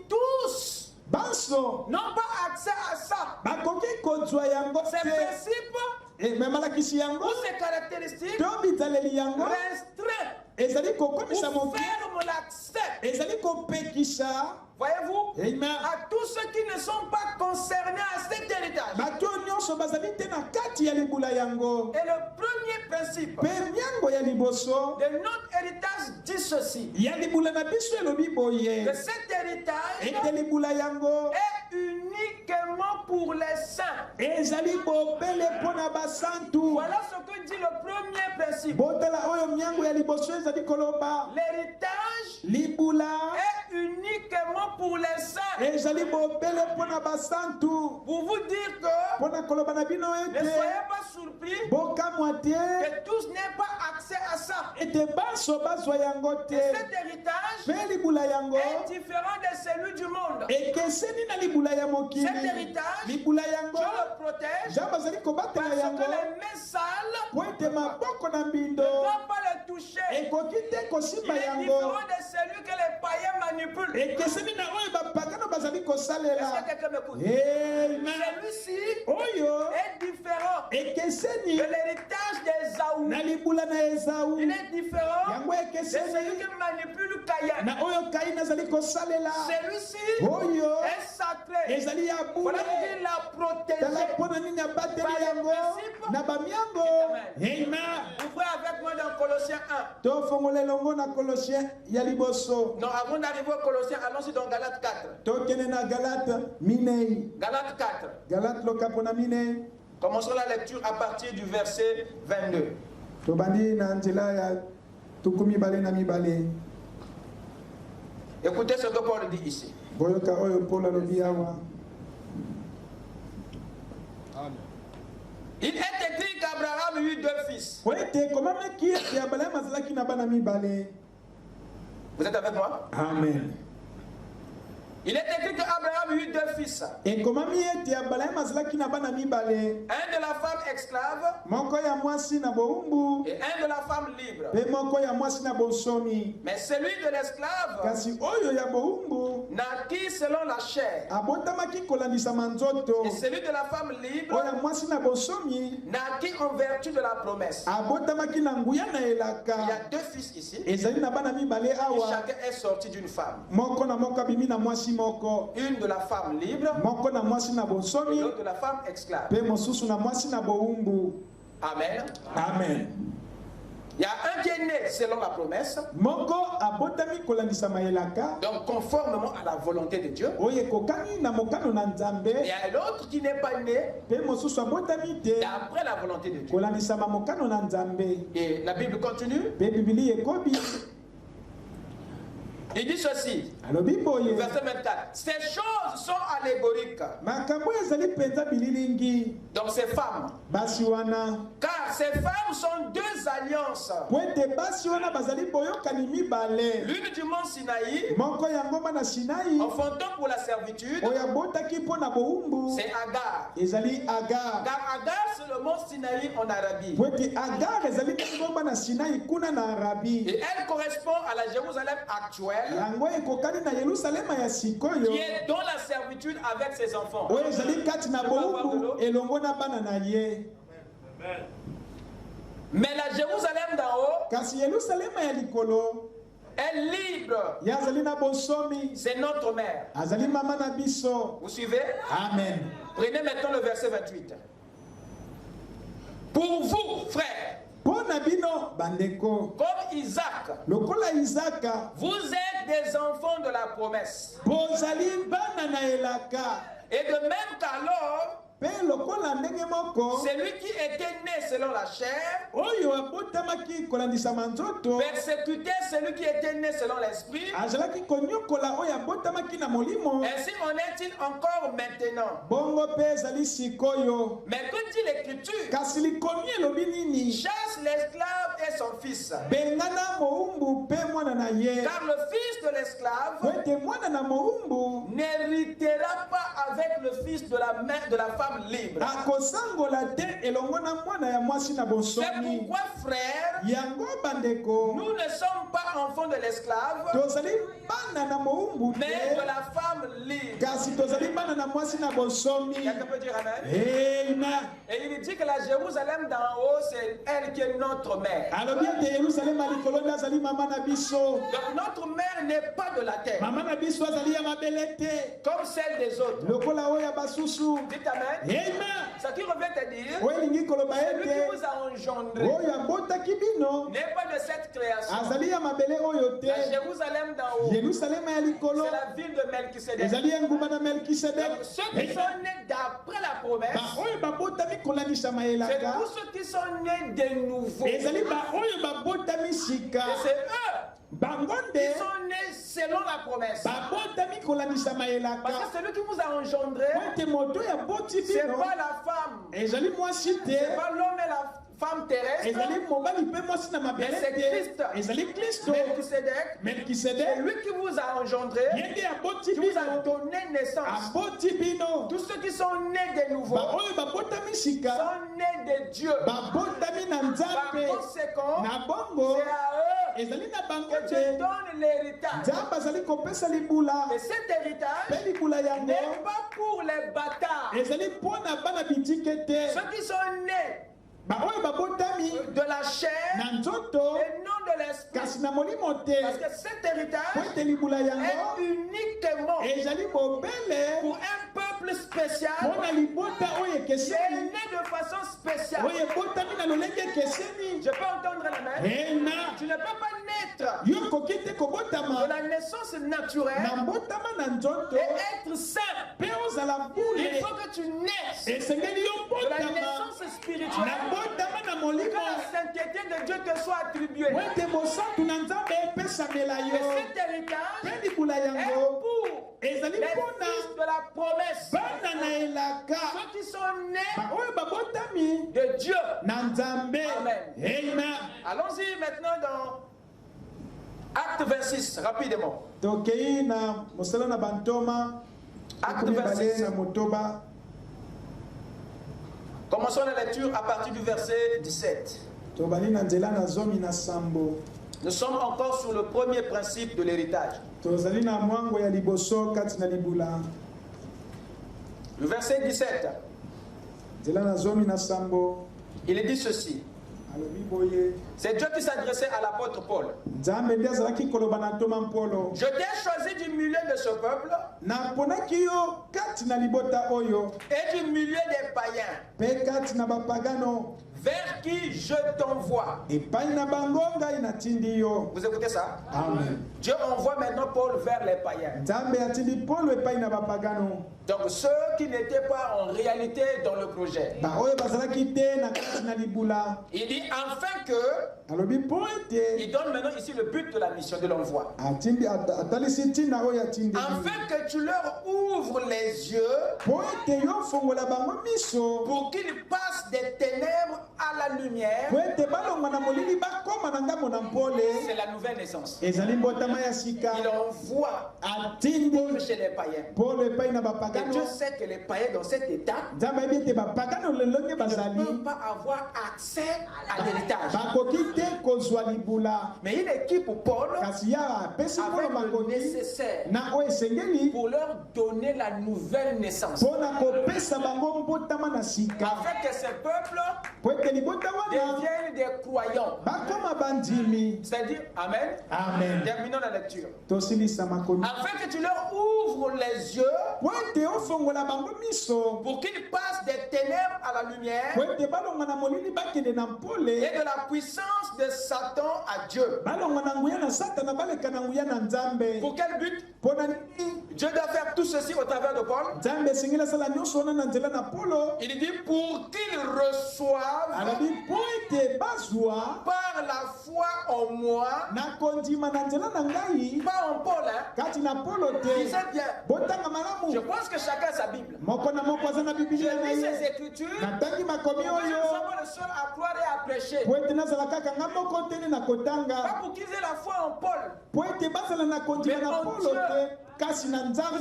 tous n'ont pas accès à ça. Ces principes ou ces caractéristiques restreint ou ferment l'accès, voyez-vous, à tous ceux qui ne sont pas concernés à cet héritage. Et le premier principe de notre héritage dit ceci: que cet héritage est uniquement pour les saints. Voilà ce que dit le premier principe. L'héritage est uniquement pour les saints. Pour vous dire que ne soyez pas surpris que tous n'aient pas accès à ça. Et cet héritage est différent de celui du monde. Cet héritage, Dieu le protège parce que les mains sales ne doivent pas le toucher. Il est différent de celui que les païens manipulent. Est-ce que quelqu'un m'écoute? Celui-ci est différent de l'héritage d'Ésaü. Il est différent de celui qui manipule Caïn. Celui-ci est sacré. Voilà pourquoi il l'a protégé par les principes. Ouvrez avec moi dans Colossiens 1. Non, avant d'arriver au Colossiens, allons-y dans Galates 4. Galates 4. Commençons la lecture à partir du verset 22. Écoutez ce que Paul dit ici. Il est écrit qu'Abraham eut 2 fils. Vous êtes avec moi? Amen. Il est écrit qu'Abraham eut 2 fils. Un de la femme esclave et un de la femme libre. Mais celui de l'esclave naquit selon la chair. Et celui de la femme libre naquit en vertu de la promesse. Il y a 2 fils ici. Et chacun est sorti d'une femme. Une de la femme libre, l'autre de la femme esclave. Amen. Amen. Il y a un qui est né selon la promesse, donc conformément à la volonté de Dieu. Et il y a l'autre qui n'est pas né d'après la volonté de Dieu. Et la Bible continue. Il dit ceci, verset 24. Ces choses sont allégoriques. Donc ces femmes. Car ces femmes sont deux alliances. L'une du mont Sinaï, enfantant pour la servitude, c'est Agar. Car Agar, c'est le mont Sinaï en Arabie. Et elle correspond à la Jérusalem actuelle, qui est dans la servitude avec ses enfants. Mais la Jérusalem d'en haut est libre. C'est notre mère. Vous suivez? Amen. Prenez maintenant le verset 28. Pour vous, frères, comme Isaac, vous êtes des enfants de la promesse. Et de même qu'alors, celui qui était né selon la chair persécutait celui qui était né selon l'esprit. Ainsi en est-il encore maintenant. Mais que dit l'Écriture? Chasse l'esclave et son fils. Car le fils de l'esclave n'héritera pas avec le fils de la mère de la femme libre. C'est pourquoi, frères, nous ne sommes pas enfants de l'esclave, mais de la femme libre. Quelqu'un peut dire amen? Et il dit que la Jérusalem d'en haut, c'est elle qui est notre mère. Donc notre mère n'est pas de la terre, comme celle des autres. Dites amen. Ce qui revient à dire, celui qui vous a engendré n'est pas de cette création. La Jérusalem d'en haut, c'est la ville de Melchisedec. Donc, ceux qui sont nés d'après la promesse, c'est tous ceux qui sont nés de nouveau. Et c'est eux qui sont nés selon la promesse. Parce que celui qui vous a engendré, c'est pas la femme, c'est pas l'homme et la femme terrestre, mais c'est Christ. Melchisedec, lui qui vous a engendré, qui vous a donné naissance. Tous ceux qui sont nés de nouveau sont nés de Dieu. Par conséquent, c'est à eux que Dieu donne l'héritage. Et cet héritage n'est pas pour les bâtards. Ceux qui sont nés de la chair et non de l'esprit. Parce que cet héritage est uniquement pour un peuple spécial, qui est né de façon spéciale. Je peux entendre la main. Tu ne peux pas naître de la naissance naturelle et être saint. Il faut que tu naisses de la naissance spirituelle, que la sainteté de Dieu te soit attribuée. Et cet héritage est pour les fils de la promesse, ceux qui sont nés de Dieu. Amen. Allons-y maintenant dans Acte 26, rapidement. Acte 26. Commençons la lecture à partir du verset 17. Nous sommes encore sur le premier principe de l'héritage. Le verset 17. Il est dit ceci. C'est Dieu qui s'adressait à l'apôtre Paul. Je t'ai choisi du milieu de ce peuple et du milieu des païens, vers qui je t'envoie. Vous écoutez ça? Amen. Dieu envoie maintenant Paul vers les païens. Donc ceux qui n'étaient pas en réalité dans le projet. Il dit enfin que il donne maintenant ici le but de la mission de l'envoi. Afin que tu leur ouvres les yeux pour qu'ils passent des ténèbres à la lumière. C'est la nouvelle naissance. Il envoie Paul chez les païens. Et Dieu sait que les païens dans cet état ne peuvent pas avoir accès à l'héritage. Mais il équipe Paul avec le nécessaire pour leur donner la nouvelle naissance. Afin que ces peuples deviennent des croyants. C'est-à-dire, Amen. Amen. Terminons la lecture. Afin que tu leur ouvres les yeux pour qu'ils passent des ténèbres à la lumière et de la puissance de Satan à Dieu. Pour quel but? Dieu doit faire tout ceci au travers de Paul. Il dit pour qu'ils reçoivent par la foi en moi, pas en Paul, hein? Disait bien. Je pense que chacun a sa Bible. Je lis ses écritures. Nous sommes le seul à croire et à prêcher. Pas pour qu'ils aient la foi en Paul. Mais en Dieu. Vous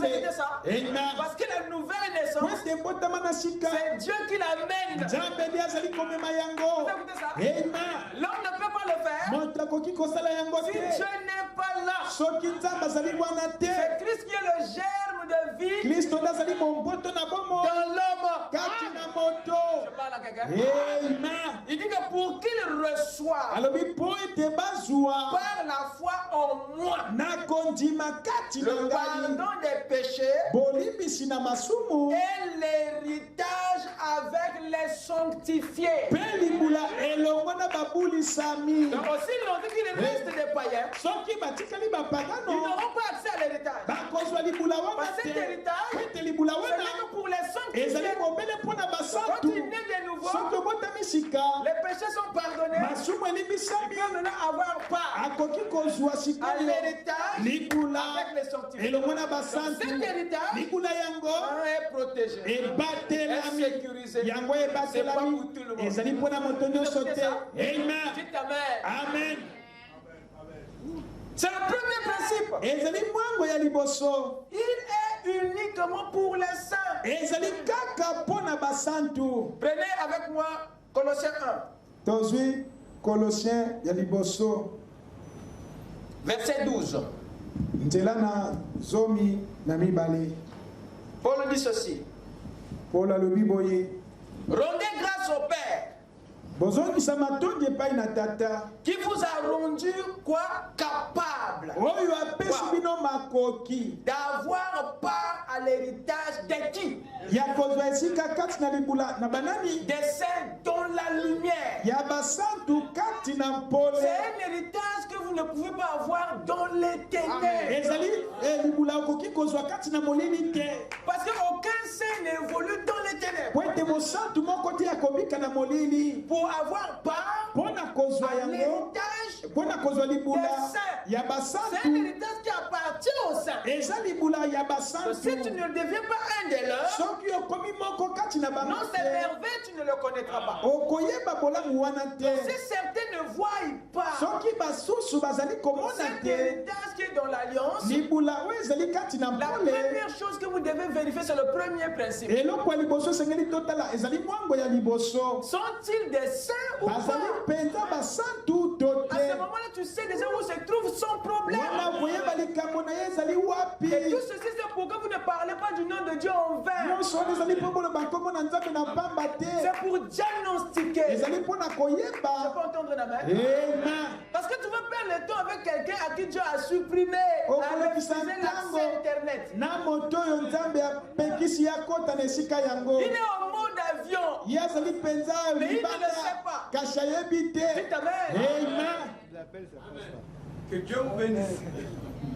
écoutez ça? Parce que la nouvelle naissance, c'est Dieu qui l'amène. Vous écoutez ça? L'homme ne peut pas le faire si Dieu n'est pas là. C'est Christ qui est le germe de vie dans l'homme. Je parle à quelqu'un. Il dit que pour qu'il reçoit par la foi en moi le pardon des péchés et l'héritage avec les sanctifiés. Donc aussi l'on dit qu'il reste des païens, ils n'auront pas accès à l'héritage. Parce que cet héritage, c'est que pour les sanctifiés. Quand il naît de nouveau, les péchés sont pardonnés. Ils peuvent maintenant avoir part à l'héritage avec les sanctifiés. Cet héritage est protégé, est sécurisé. C'est pas pour tout le monde. Amen. Dites Amen. C'est le premier principe. Il est uniquement pour les saints. Prenez avec moi Colossiens 1. Verset 12. Paul dit ceci. Rendez grâce au Père qui vous a rendu quoi? Capable d'avoir part à l'héritage de qui? Des saints dans la lumière. C'est un héritage que vous ne pouvez pas avoir dans les ténèbres. Parce qu'aucun saint n'évolue dans les ténèbres. Pour avoir part à l'héritage des saints. C'est un héritage qui appartient aux saints. Donc, si tu ne deviens pas un de leurs, non, ces merveilles, tu ne le connaîtras pas. Donc, si certains ne voient pas cet héritage qui est dans l'alliance, la première chose que vous devez vérifier, c'est le premier principe. Sont-ils des saints ou pas? À ce moment-là, tu sais déjà où se trouve son problème. Et tout ceci, c'est pourquoi vous ne parlez pas du nom de Dieu en vain. C'est pour diagnostiquer. Je peux entendre la main? Parce que tu vas perdre le temps avec quelqu'un à qui Dieu a supprimé, a refusé l'accès Internet. Na moto yo nzambe apekisi ya kota na esika yango. Il est au mode avion. Yazali penza mais il ne le sait pas. Kasha yebite. Amen. Que Dieu vous bénisse.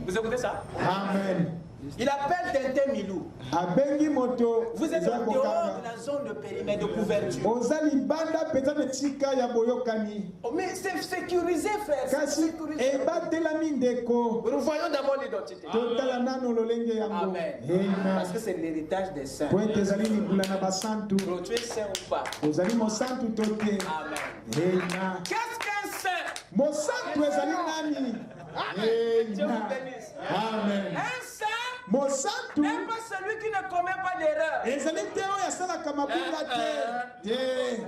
Vous écoutez ça? Amen. Il appelle Tintin Milou. Abengi moto. Vous êtes en dehors de la zone de périmètre de couverture. Ozali banda peza de tika ya boyokani. Oh, mais c'est sécurisé, frère. Kasi ebatela mindeko. Nous voyons d'abord l'identité. Totala nano lolenge yango. Amen. Parce que c'est l'héritage des saints. Pointe ezali libula na basantu. Tu es saint ou pas? Ozali mosantu tote. Amen. Amen. Qu'est-ce qu'un saint? Mosantu ezali nani? Amen. Dieu vous bénisse. Amen. Un saint Mosantu n'est pas celui qui ne commet pas d'erreur. ezali te oyo asalaka mabunga te. C'est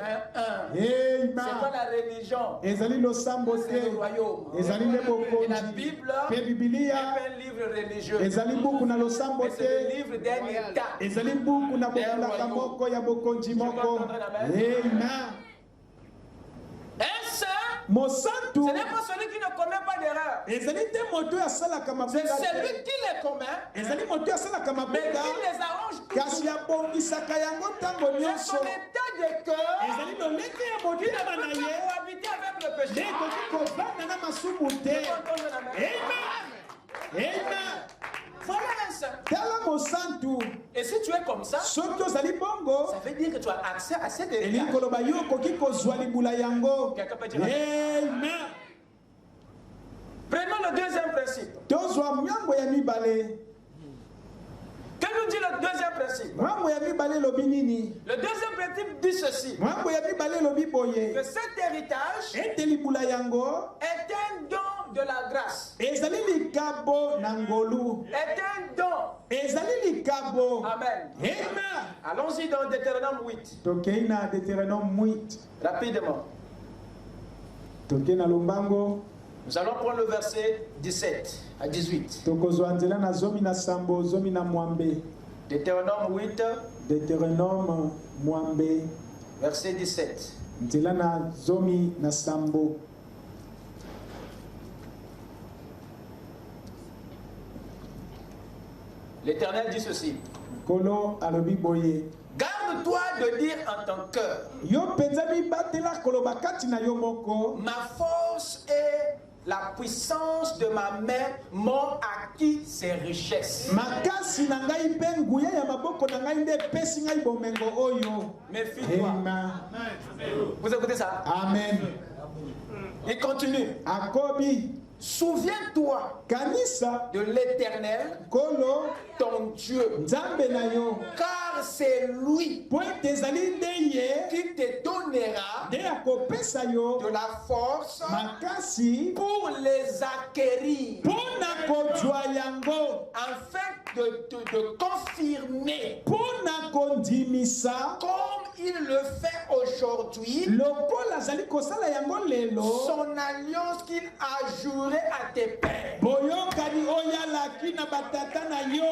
pas la religion. Ezali losambo C'est le te. royaume. Ezali le Et bokonzi. la Bible Pe n'est Biblia pas un livre religieux. ezali buku na losambo Mais c'est le te. livre d'un état. Ezali buku na bokulaka moko ya bokonzi moko. Amen. Un saint, Mosantu ce n'est pas celui qui ne commet pas d'erreur. ezali te moto oyo asalaka C'est mabunga celui te. qui les commet, Ezali moto oyo asalaka mais mabunga qui les arrange kasi tous. abongisaka yango ntango C'est nyonso. son état de cœur Ezali lolenge ya qui ne motema na peut ye pas cohabiter avec le nde péché. ekoki kobanda na masumu te. Amen. Voilà un saint. Tala mosantu. Et si tu es comme ça, Soki ozali bongo ça veut dire que tu as accès à cet elingi héritage. koloba yo okoki kozwa libula yango. Quelqu'un peut dire Amen. Prenons le deuxième principe. Tozwa myango ya mibale. Que nous dit le deuxième principe? Mwango ya mibale lobi nini? Le deuxième principe dit ceci. Mwango ya mibale lobi boye. Que cet héritage Ete libula yango est un don de la grâce. ezali likabo na ngolu. Est un don. Ezali likabo. Amen. Amen. Allons-y dans Deutéronome 8. Tokei na Deutéronome 8. Rapidement. Tokei na lombango. Nous allons prendre le verset 17 à 18. Tokozwa nzela na zomi na sambo zomi na mwambe. Deutéronome 8, Deutéronome mwambe. verset 17. Nzela na zomi na sambo. L'Éternel dit ceci. Kolo alobi boye. Garde-toi de dire en ton cœur, Yo penza bibatela koloba kati na yo moko. ma force et la puissance de ma main m'ont acquis ces richesses. Makasi na ngai mpe nguya ya maboko na ngai nde pesi ngai bomengo oyo. Méfie-toi. Amen. Vous écoutez ça? Amen. Il continue. Akobi. Souviens-toi Kanisa de l'Éternel, kolo ton Dieu, nzambe na yo. car c'est lui Po ete ezali nde ye qui te donnera nde akopesa yo de la force makasi pour les acquérir, mpo na kozwa yango, afin de confirmer, mpo na kondimisa comme il le fait aujourd'hui, lokola azali kosala yango lelo son alliance qu'il a juré à tes pères. boyokani oyo alaki na batata na yo.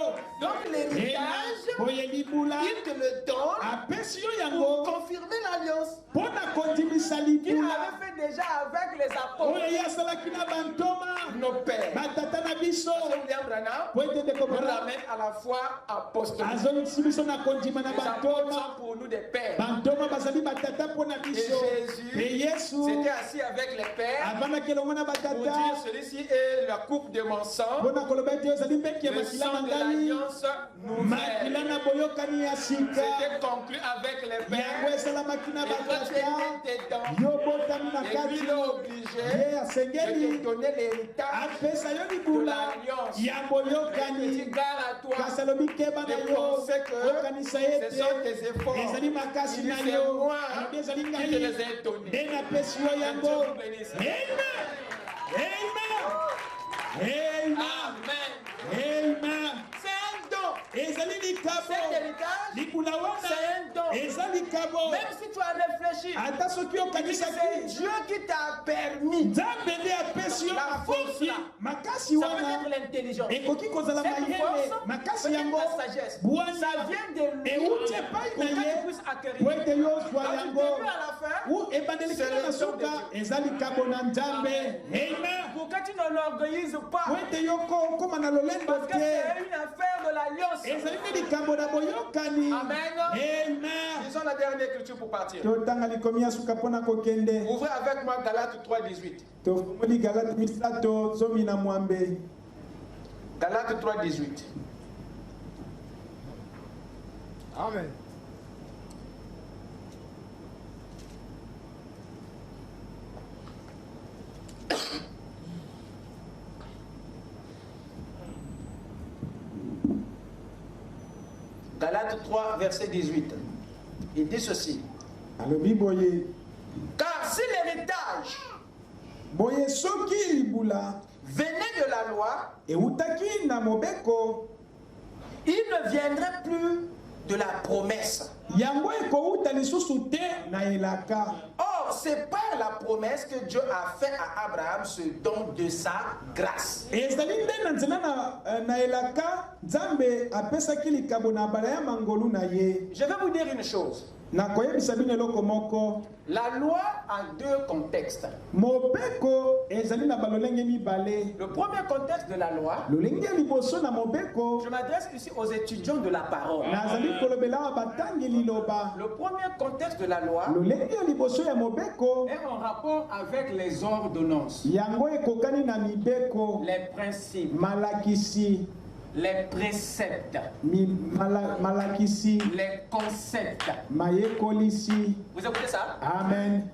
Donc l'héritage, boye libula il te le donne apesi yo pour yango confirmer l'alliance mpo na kondimisa qu'il libula avait fait déjà avec les apôtres, oyo ye asalaki na bantoma nos pères. batata na biso. William Branham Po ete ndeko nous Branham ramène à la foi apostolique. azongisi biso na kondima na Les apôtres bantoma. sont pour nous des pères. Bantoma bazali batata mpo na Et biso. Jésus Pe Yesu s'était assis avec les pères avandaki elongo na pour batata dire celui-ci est la coupe de mon sang, mpo na koloba ete ozali mbeki ya le makila sang na de ngai, l'alliance makila nouvelle. na boyokani ya sika C'était conclu avec les yango pères. esalamaki na Et toi tu batata. étais dedans. Yo botami na Et lui kati il est obligé ye de asengeli te donner l'héritage apesa yo de libula l'alliance. ya Et tu boyokani. gardes à toi kasi alobi keba na de yo penser que okanisa ce ete sont tes efforts. ezali makasi Il na dit, c'est yo moi alobi ezali qui te ngai les ai donnés. nde napesi yo yango. Dieu vous bénisse. Amen. Amen. Amen. Amen. C'est un don. Ezali likabo. Cet héritage, Libula wana c'est un don. eza likabo. Même si tu as réfléchi, Ata soki c'est okanisaki Dieu qui t'a permis. nzambe nde apesi yo La force makoki là. makasi Ça veut wana dire l'intelligence. ekoki kozala Cette mayele force, makasi peut-être yango la sagesse. bwana Ça vient de lui euti epai pour na que tu ye puisses acquérir. po ete yo ozwa Donc, du yango début à la fin, u ebandelikela c'est na le don de suka Dieu. eza likabo na nzambe. Amen. pour que tu ne l'orgueillises pas. po ete yo okóma na lolendo Parce que te c'est une affaire l'alliance. Amen. Lisons la dernière écriture pour partir. Ouvrez avec moi Galates 3:18. Galates 3:18. Amen. Galates 3, verset 18. Il dit ceci. Car si l'héritage venait de la loi, il ne viendrait plus de la promesse. Or, c'est par la promesse que Dieu a fait à Abraham ce don de sa grâce. Je vais vous dire une chose. La loi a deux contextes. Le premier contexte de la loi, je m'adresse ici aux étudiants de la parole. Le premier contexte de la loi est en rapport avec les ordonnances, les principes, les préceptes, les concepts. Vous écoutez ça? Amen.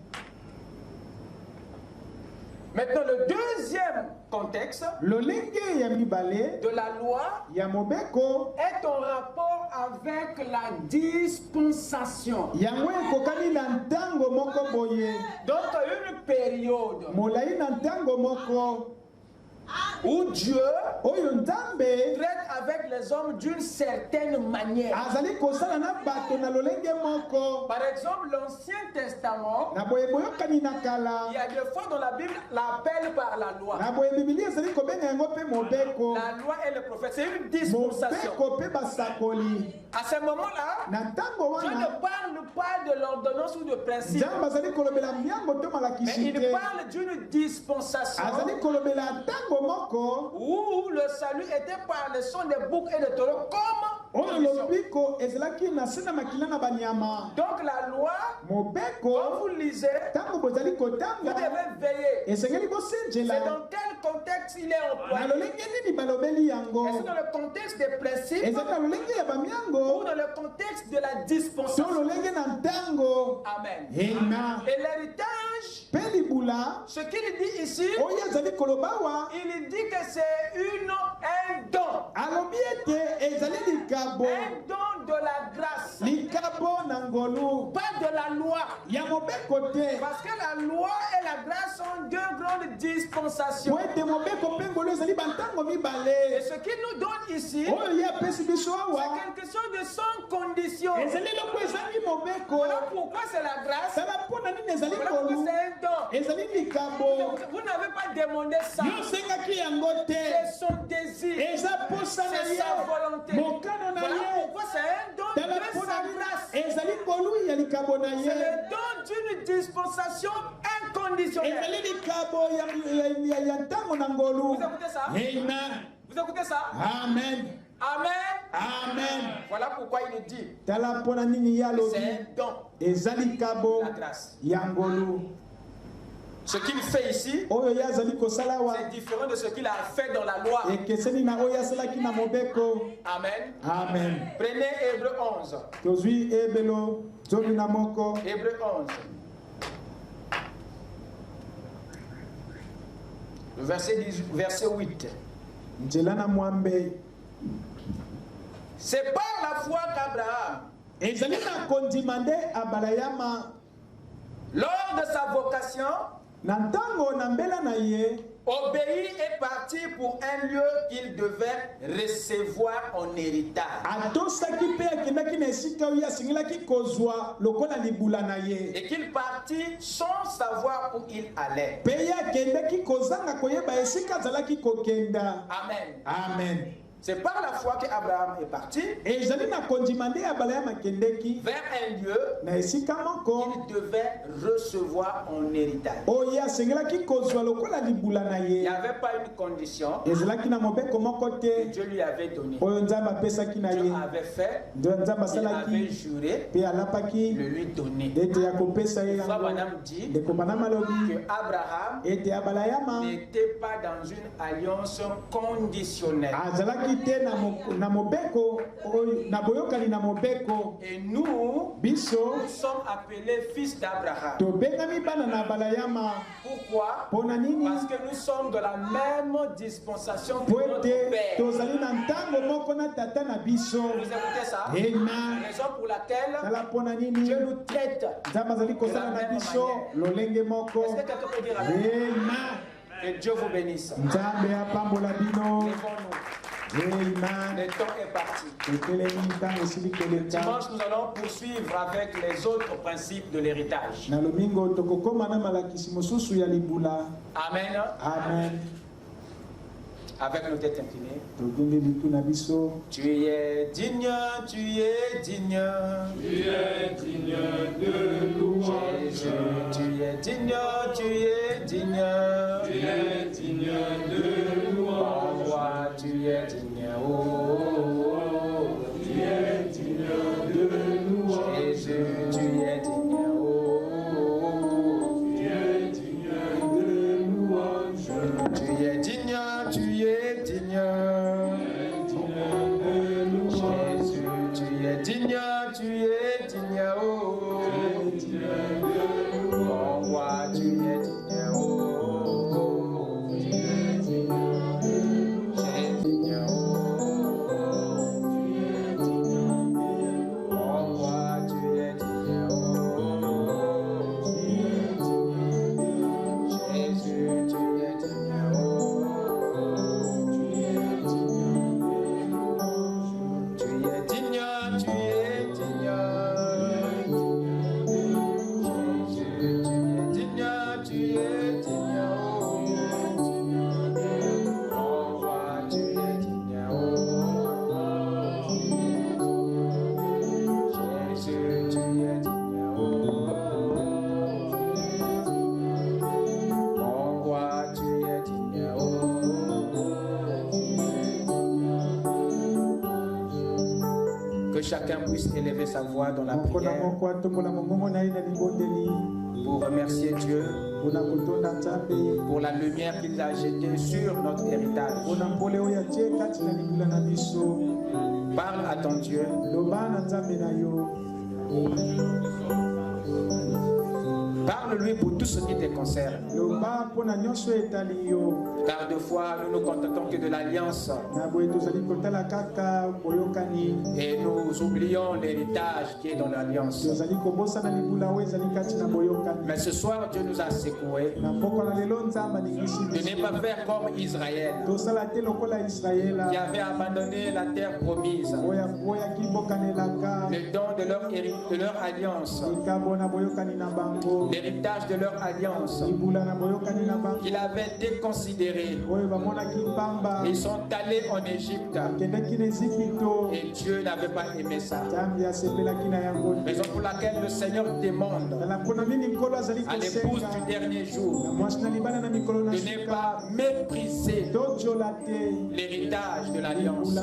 Maintenant, le deuxième contexte de la loi est en rapport avec la dispensation. Donc, une période où Dieu traite avec les hommes d'une certaine manière. Par exemple, l'Ancien Testament, il y a des fois dans la Bible l'appel par la loi. La loi et le prophète, c'est une dispensation. À ce moment-là, Dieu ne parle pas de l'ordonnance ou de principe, mais il parle d'une dispensation où le salut était par le son des boucs et des taureaux comme condition. Donc la loi, quand vous lisez, vous devez veiller. C'est dans quel contexte il est employé? Est-ce dans le contexte des principes ou dans le contexte de la dispensation? Amen. Et l'héritage, ce qu'il dit ici, il dit que c'est un don. Un don de la grâce. Pas de la loi. Parce que la loi et la grâce sont deux grandes dispensations. Et ce qu'il nous donne ici, c'est quelque chose de sans condition. Voilà pourquoi c'est la grâce. Voilà pourquoi c'est un don. Vous n'avez pas demandé ça. C'est son désir. C'est sa volonté. Voilà pourquoi c'est un don de sa grâce. C'est le don d'une dispensation inconditionnelle. Vous écoutez ça? Amen. Vous écoutez ça? Amen. Amen. Amen. Voilà pourquoi il dit. C'est un don. La grâce. Ce qu'il fait ici, c'est différent de ce qu'il a fait dans la loi. Amen. Amen. Prenez Hébreu 11. Hébreu 11. Verset 8. C'est par la foi qu'Abraham, lors de sa vocation, obéit et parti pour un lieu qu'il devait recevoir en héritage. Et qu'il partit sans savoir où il allait. Amen. Amen. C'est par la foi qu'Abraham est parti vers un lieu qu'il devait recevoir en héritage. Il n'y avait pas une condition que Dieu lui avait donnée. Dieu avait fait, il avait juré de lui donner. Frère Branham dit que Abraham n'était pas dans une alliance conditionnelle. Et nous sommes appelés fils d'Abraham. Pourquoi? Parce que nous sommes de la même dispensation que notre Père. Vous écoutez ça? La raison pour laquelle Dieu nous traite de la même manière. Est-ce que quelqu'un peut dire amen? Que Dieu vous bénisse. Lèvons-nous. Le temps est parti. Dimanche, nous allons poursuivre avec les autres principes de l'héritage. Amen. Amen. Avec nos têtes inclinées. Tu es digne, tu es digne. Tu es digne de louange. Jésus, tu es digne, tu es digne. Tu es digne de louange. Roi, tu es digne. Oh, tu es digne de louange. Jésus, tu es digne. Oh, tu es digne de louange. Tu es digne, tu es digne. Jésus, tu es digne, tu es digne. Oh, roi, tu es digne. Oh, Que chacun puisse élever sa voix dans la prière pour remercier Dieu pour la lumière qu'il a jetée sur notre héritage. Parle à ton Dieu. Parle-lui pour tout ce qui te concerne. Car deux fois, nous nous contentons que de l'alliance. Et nous oublions l'héritage qui est dans l'alliance. Mais ce soir, Dieu nous a secoués de ne pas faire comme Israël, qui avait abandonné la terre promise, le don de leur alliance, l'héritage de leur alliance, qu'ils avaient déconsidéré. Ils sont allés en Égypte et Dieu n'avait pas aimé ça. Raison pour laquelle le Seigneur demande à l'épouse du dernier jour de ne pas mépriser l'héritage de l'alliance.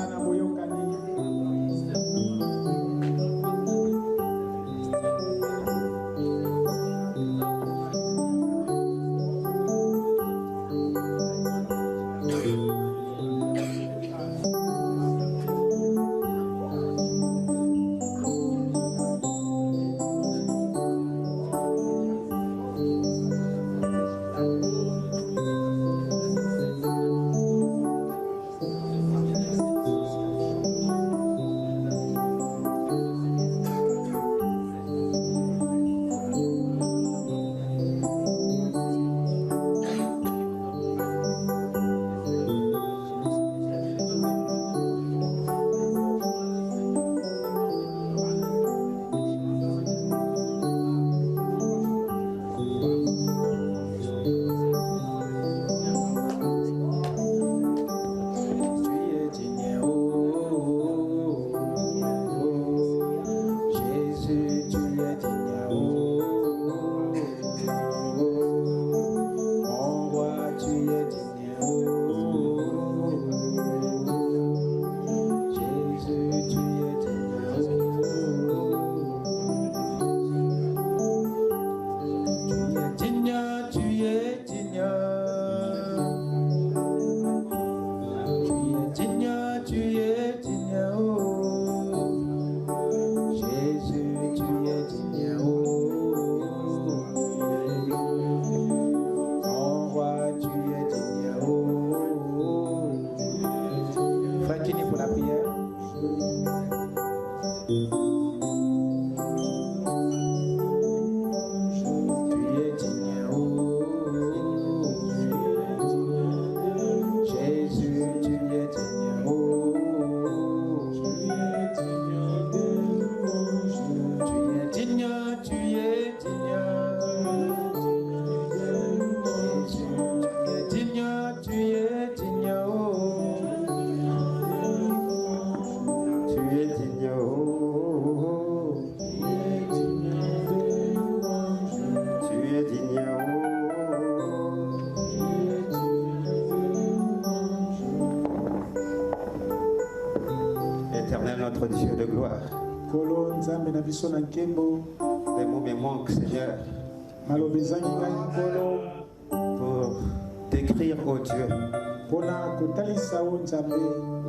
prière. Notre Dieu de gloire. Les mots me manquent, Seigneur, pour décrire, oh Dieu,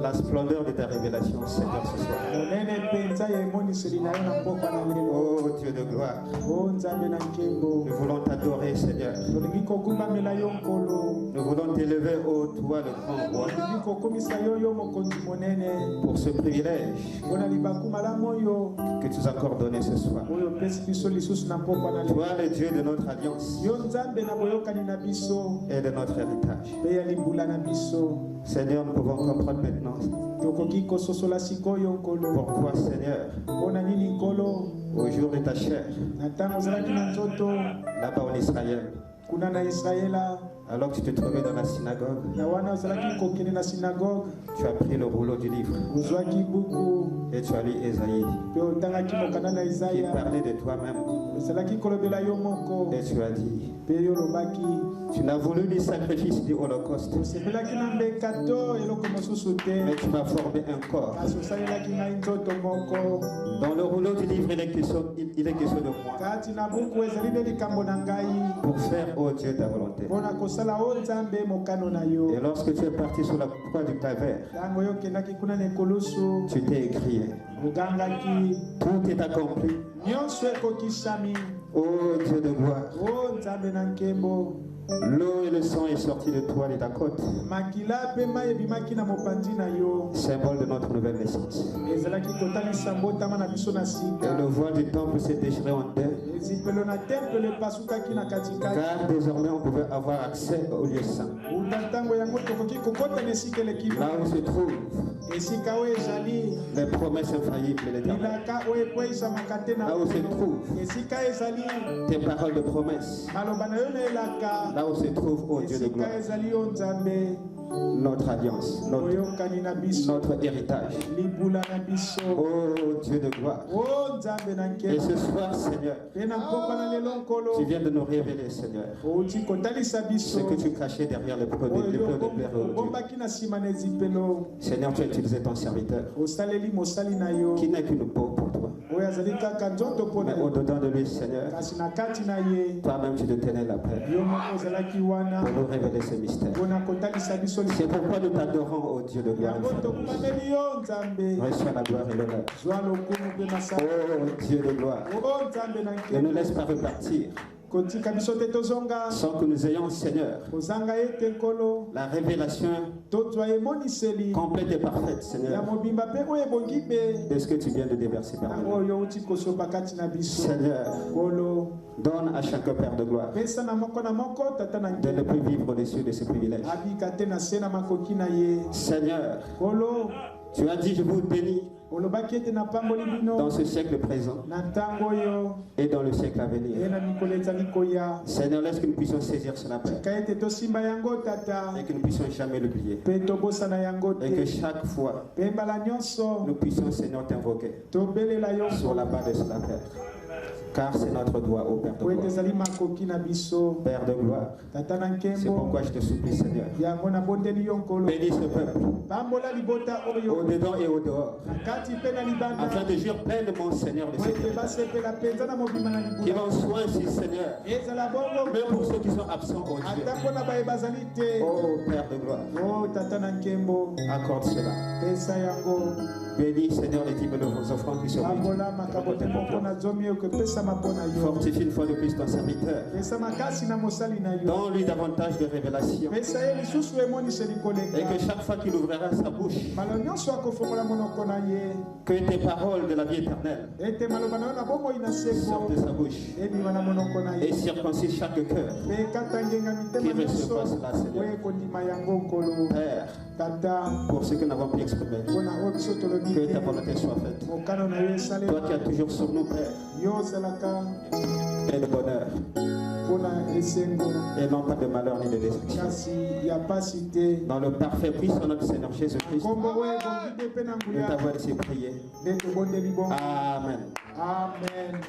la splendeur de ta révélation, Seigneur, ce soir. Oh Dieu de gloire, nous voulons t'adorer, Seigneur. Nous voulons t'élever, ô toi, le grand roi, pour ce privilège que tu nous as encore donné ce soir. Toi, le Dieu de notre alliance et de notre héritage. Seigneur, nous pouvons comprendre maintenant pourquoi, Seigneur, au jour de ta chair, là-bas en Israël, alors que tu te trouvais dans la synagogue, tu as pris le rouleau du livre et tu as lu Ésaïe qui parlait de toi-même. Et tu as dit, tu n'as voulu ni sacrifice ni holocauste, mais tu m'as formé un corps. Dans le rouleau du livre, il est question de moi, pour faire, oh Dieu, ta volonté. Et lorsque tu es parti sur la croix du calvaire, tu t'es écrié, tout est accompli. Oh Dieu de gloire, l'eau et le sang est sorti de toi et de ta côte, symbole de notre nouvelle naissance. Et le voile du temple s'est déchiré en deux, car désormais on pouvait avoir accès au lieu saint, là où se trouvent les promesses infaillibles de l'Éternel, là où se trouvent tes paroles de promesse, là où se trouve, oh Dieu de gloire, notre alliance, notre héritage. Oh Dieu de gloire. Et ce soir, Seigneur, tu viens de nous révéler, Seigneur, ce que tu cachais derrière le pleurs de pleurs. Seigneur, tu as utilisé ton serviteur, qui n'est qu'une peau pour toi. Mais au-dedans de lui, Seigneur, toi-même tu te tenais la paix pour nous révéler ce mystère. C'est pourquoi nous t'adorons, ô Dieu de gloire. Reçois la gloire et l'honneur. Oh Dieu de gloire, ne nous laisse pas repartir sans que nous ayons, Seigneur, la révélation complète et parfaite, Seigneur, de ce que tu viens de déverser par nous. Seigneur, donne à chaque Père de gloire de ne plus vivre au-dessus de ce privilège. Seigneur, tu as dit, je vous bénis dans ce siècle présent et dans le siècle à venir. Seigneur, laisse que nous puissions saisir cela, Père, et que nous puissions jamais l'oublier, et que chaque fois nous puissions, Seigneur, t'invoquer sur la base de cela, Père. Car c'est notre droit, au Père de gloire. Père de gloire, c'est pourquoi je te supplie, Seigneur, bénis ce peuple, au-dedans et au-dehors, afin de jouir pleinement, Seigneur, de cette héritage. Qu'il en soit ainsi, Seigneur, même pour ceux qui sont absents, oh Dieu. Oh Père de gloire, accorde cela. Bénis, Seigneur, les dîmes de vos offrandes qui sont fortifie une fois de plus ton serviteur. Donne-lui davantage de révélations. Et que chaque fois qu'il ouvrira sa bouche, que tes paroles de la vie éternelle sortent de sa bouche et circoncis chaque cœur qui recevra cela, Seigneur. Père, pour ceux qui n'avons pu exprimer, que ta volonté soit faite. Toi qui as toujours sur nous, Père, et le bonheur, et non pas de malheur ni de destruction. Dans le parfait puissant de notre Seigneur Jésus-Christ, nous t'avons laissé prier. Amen. Amen.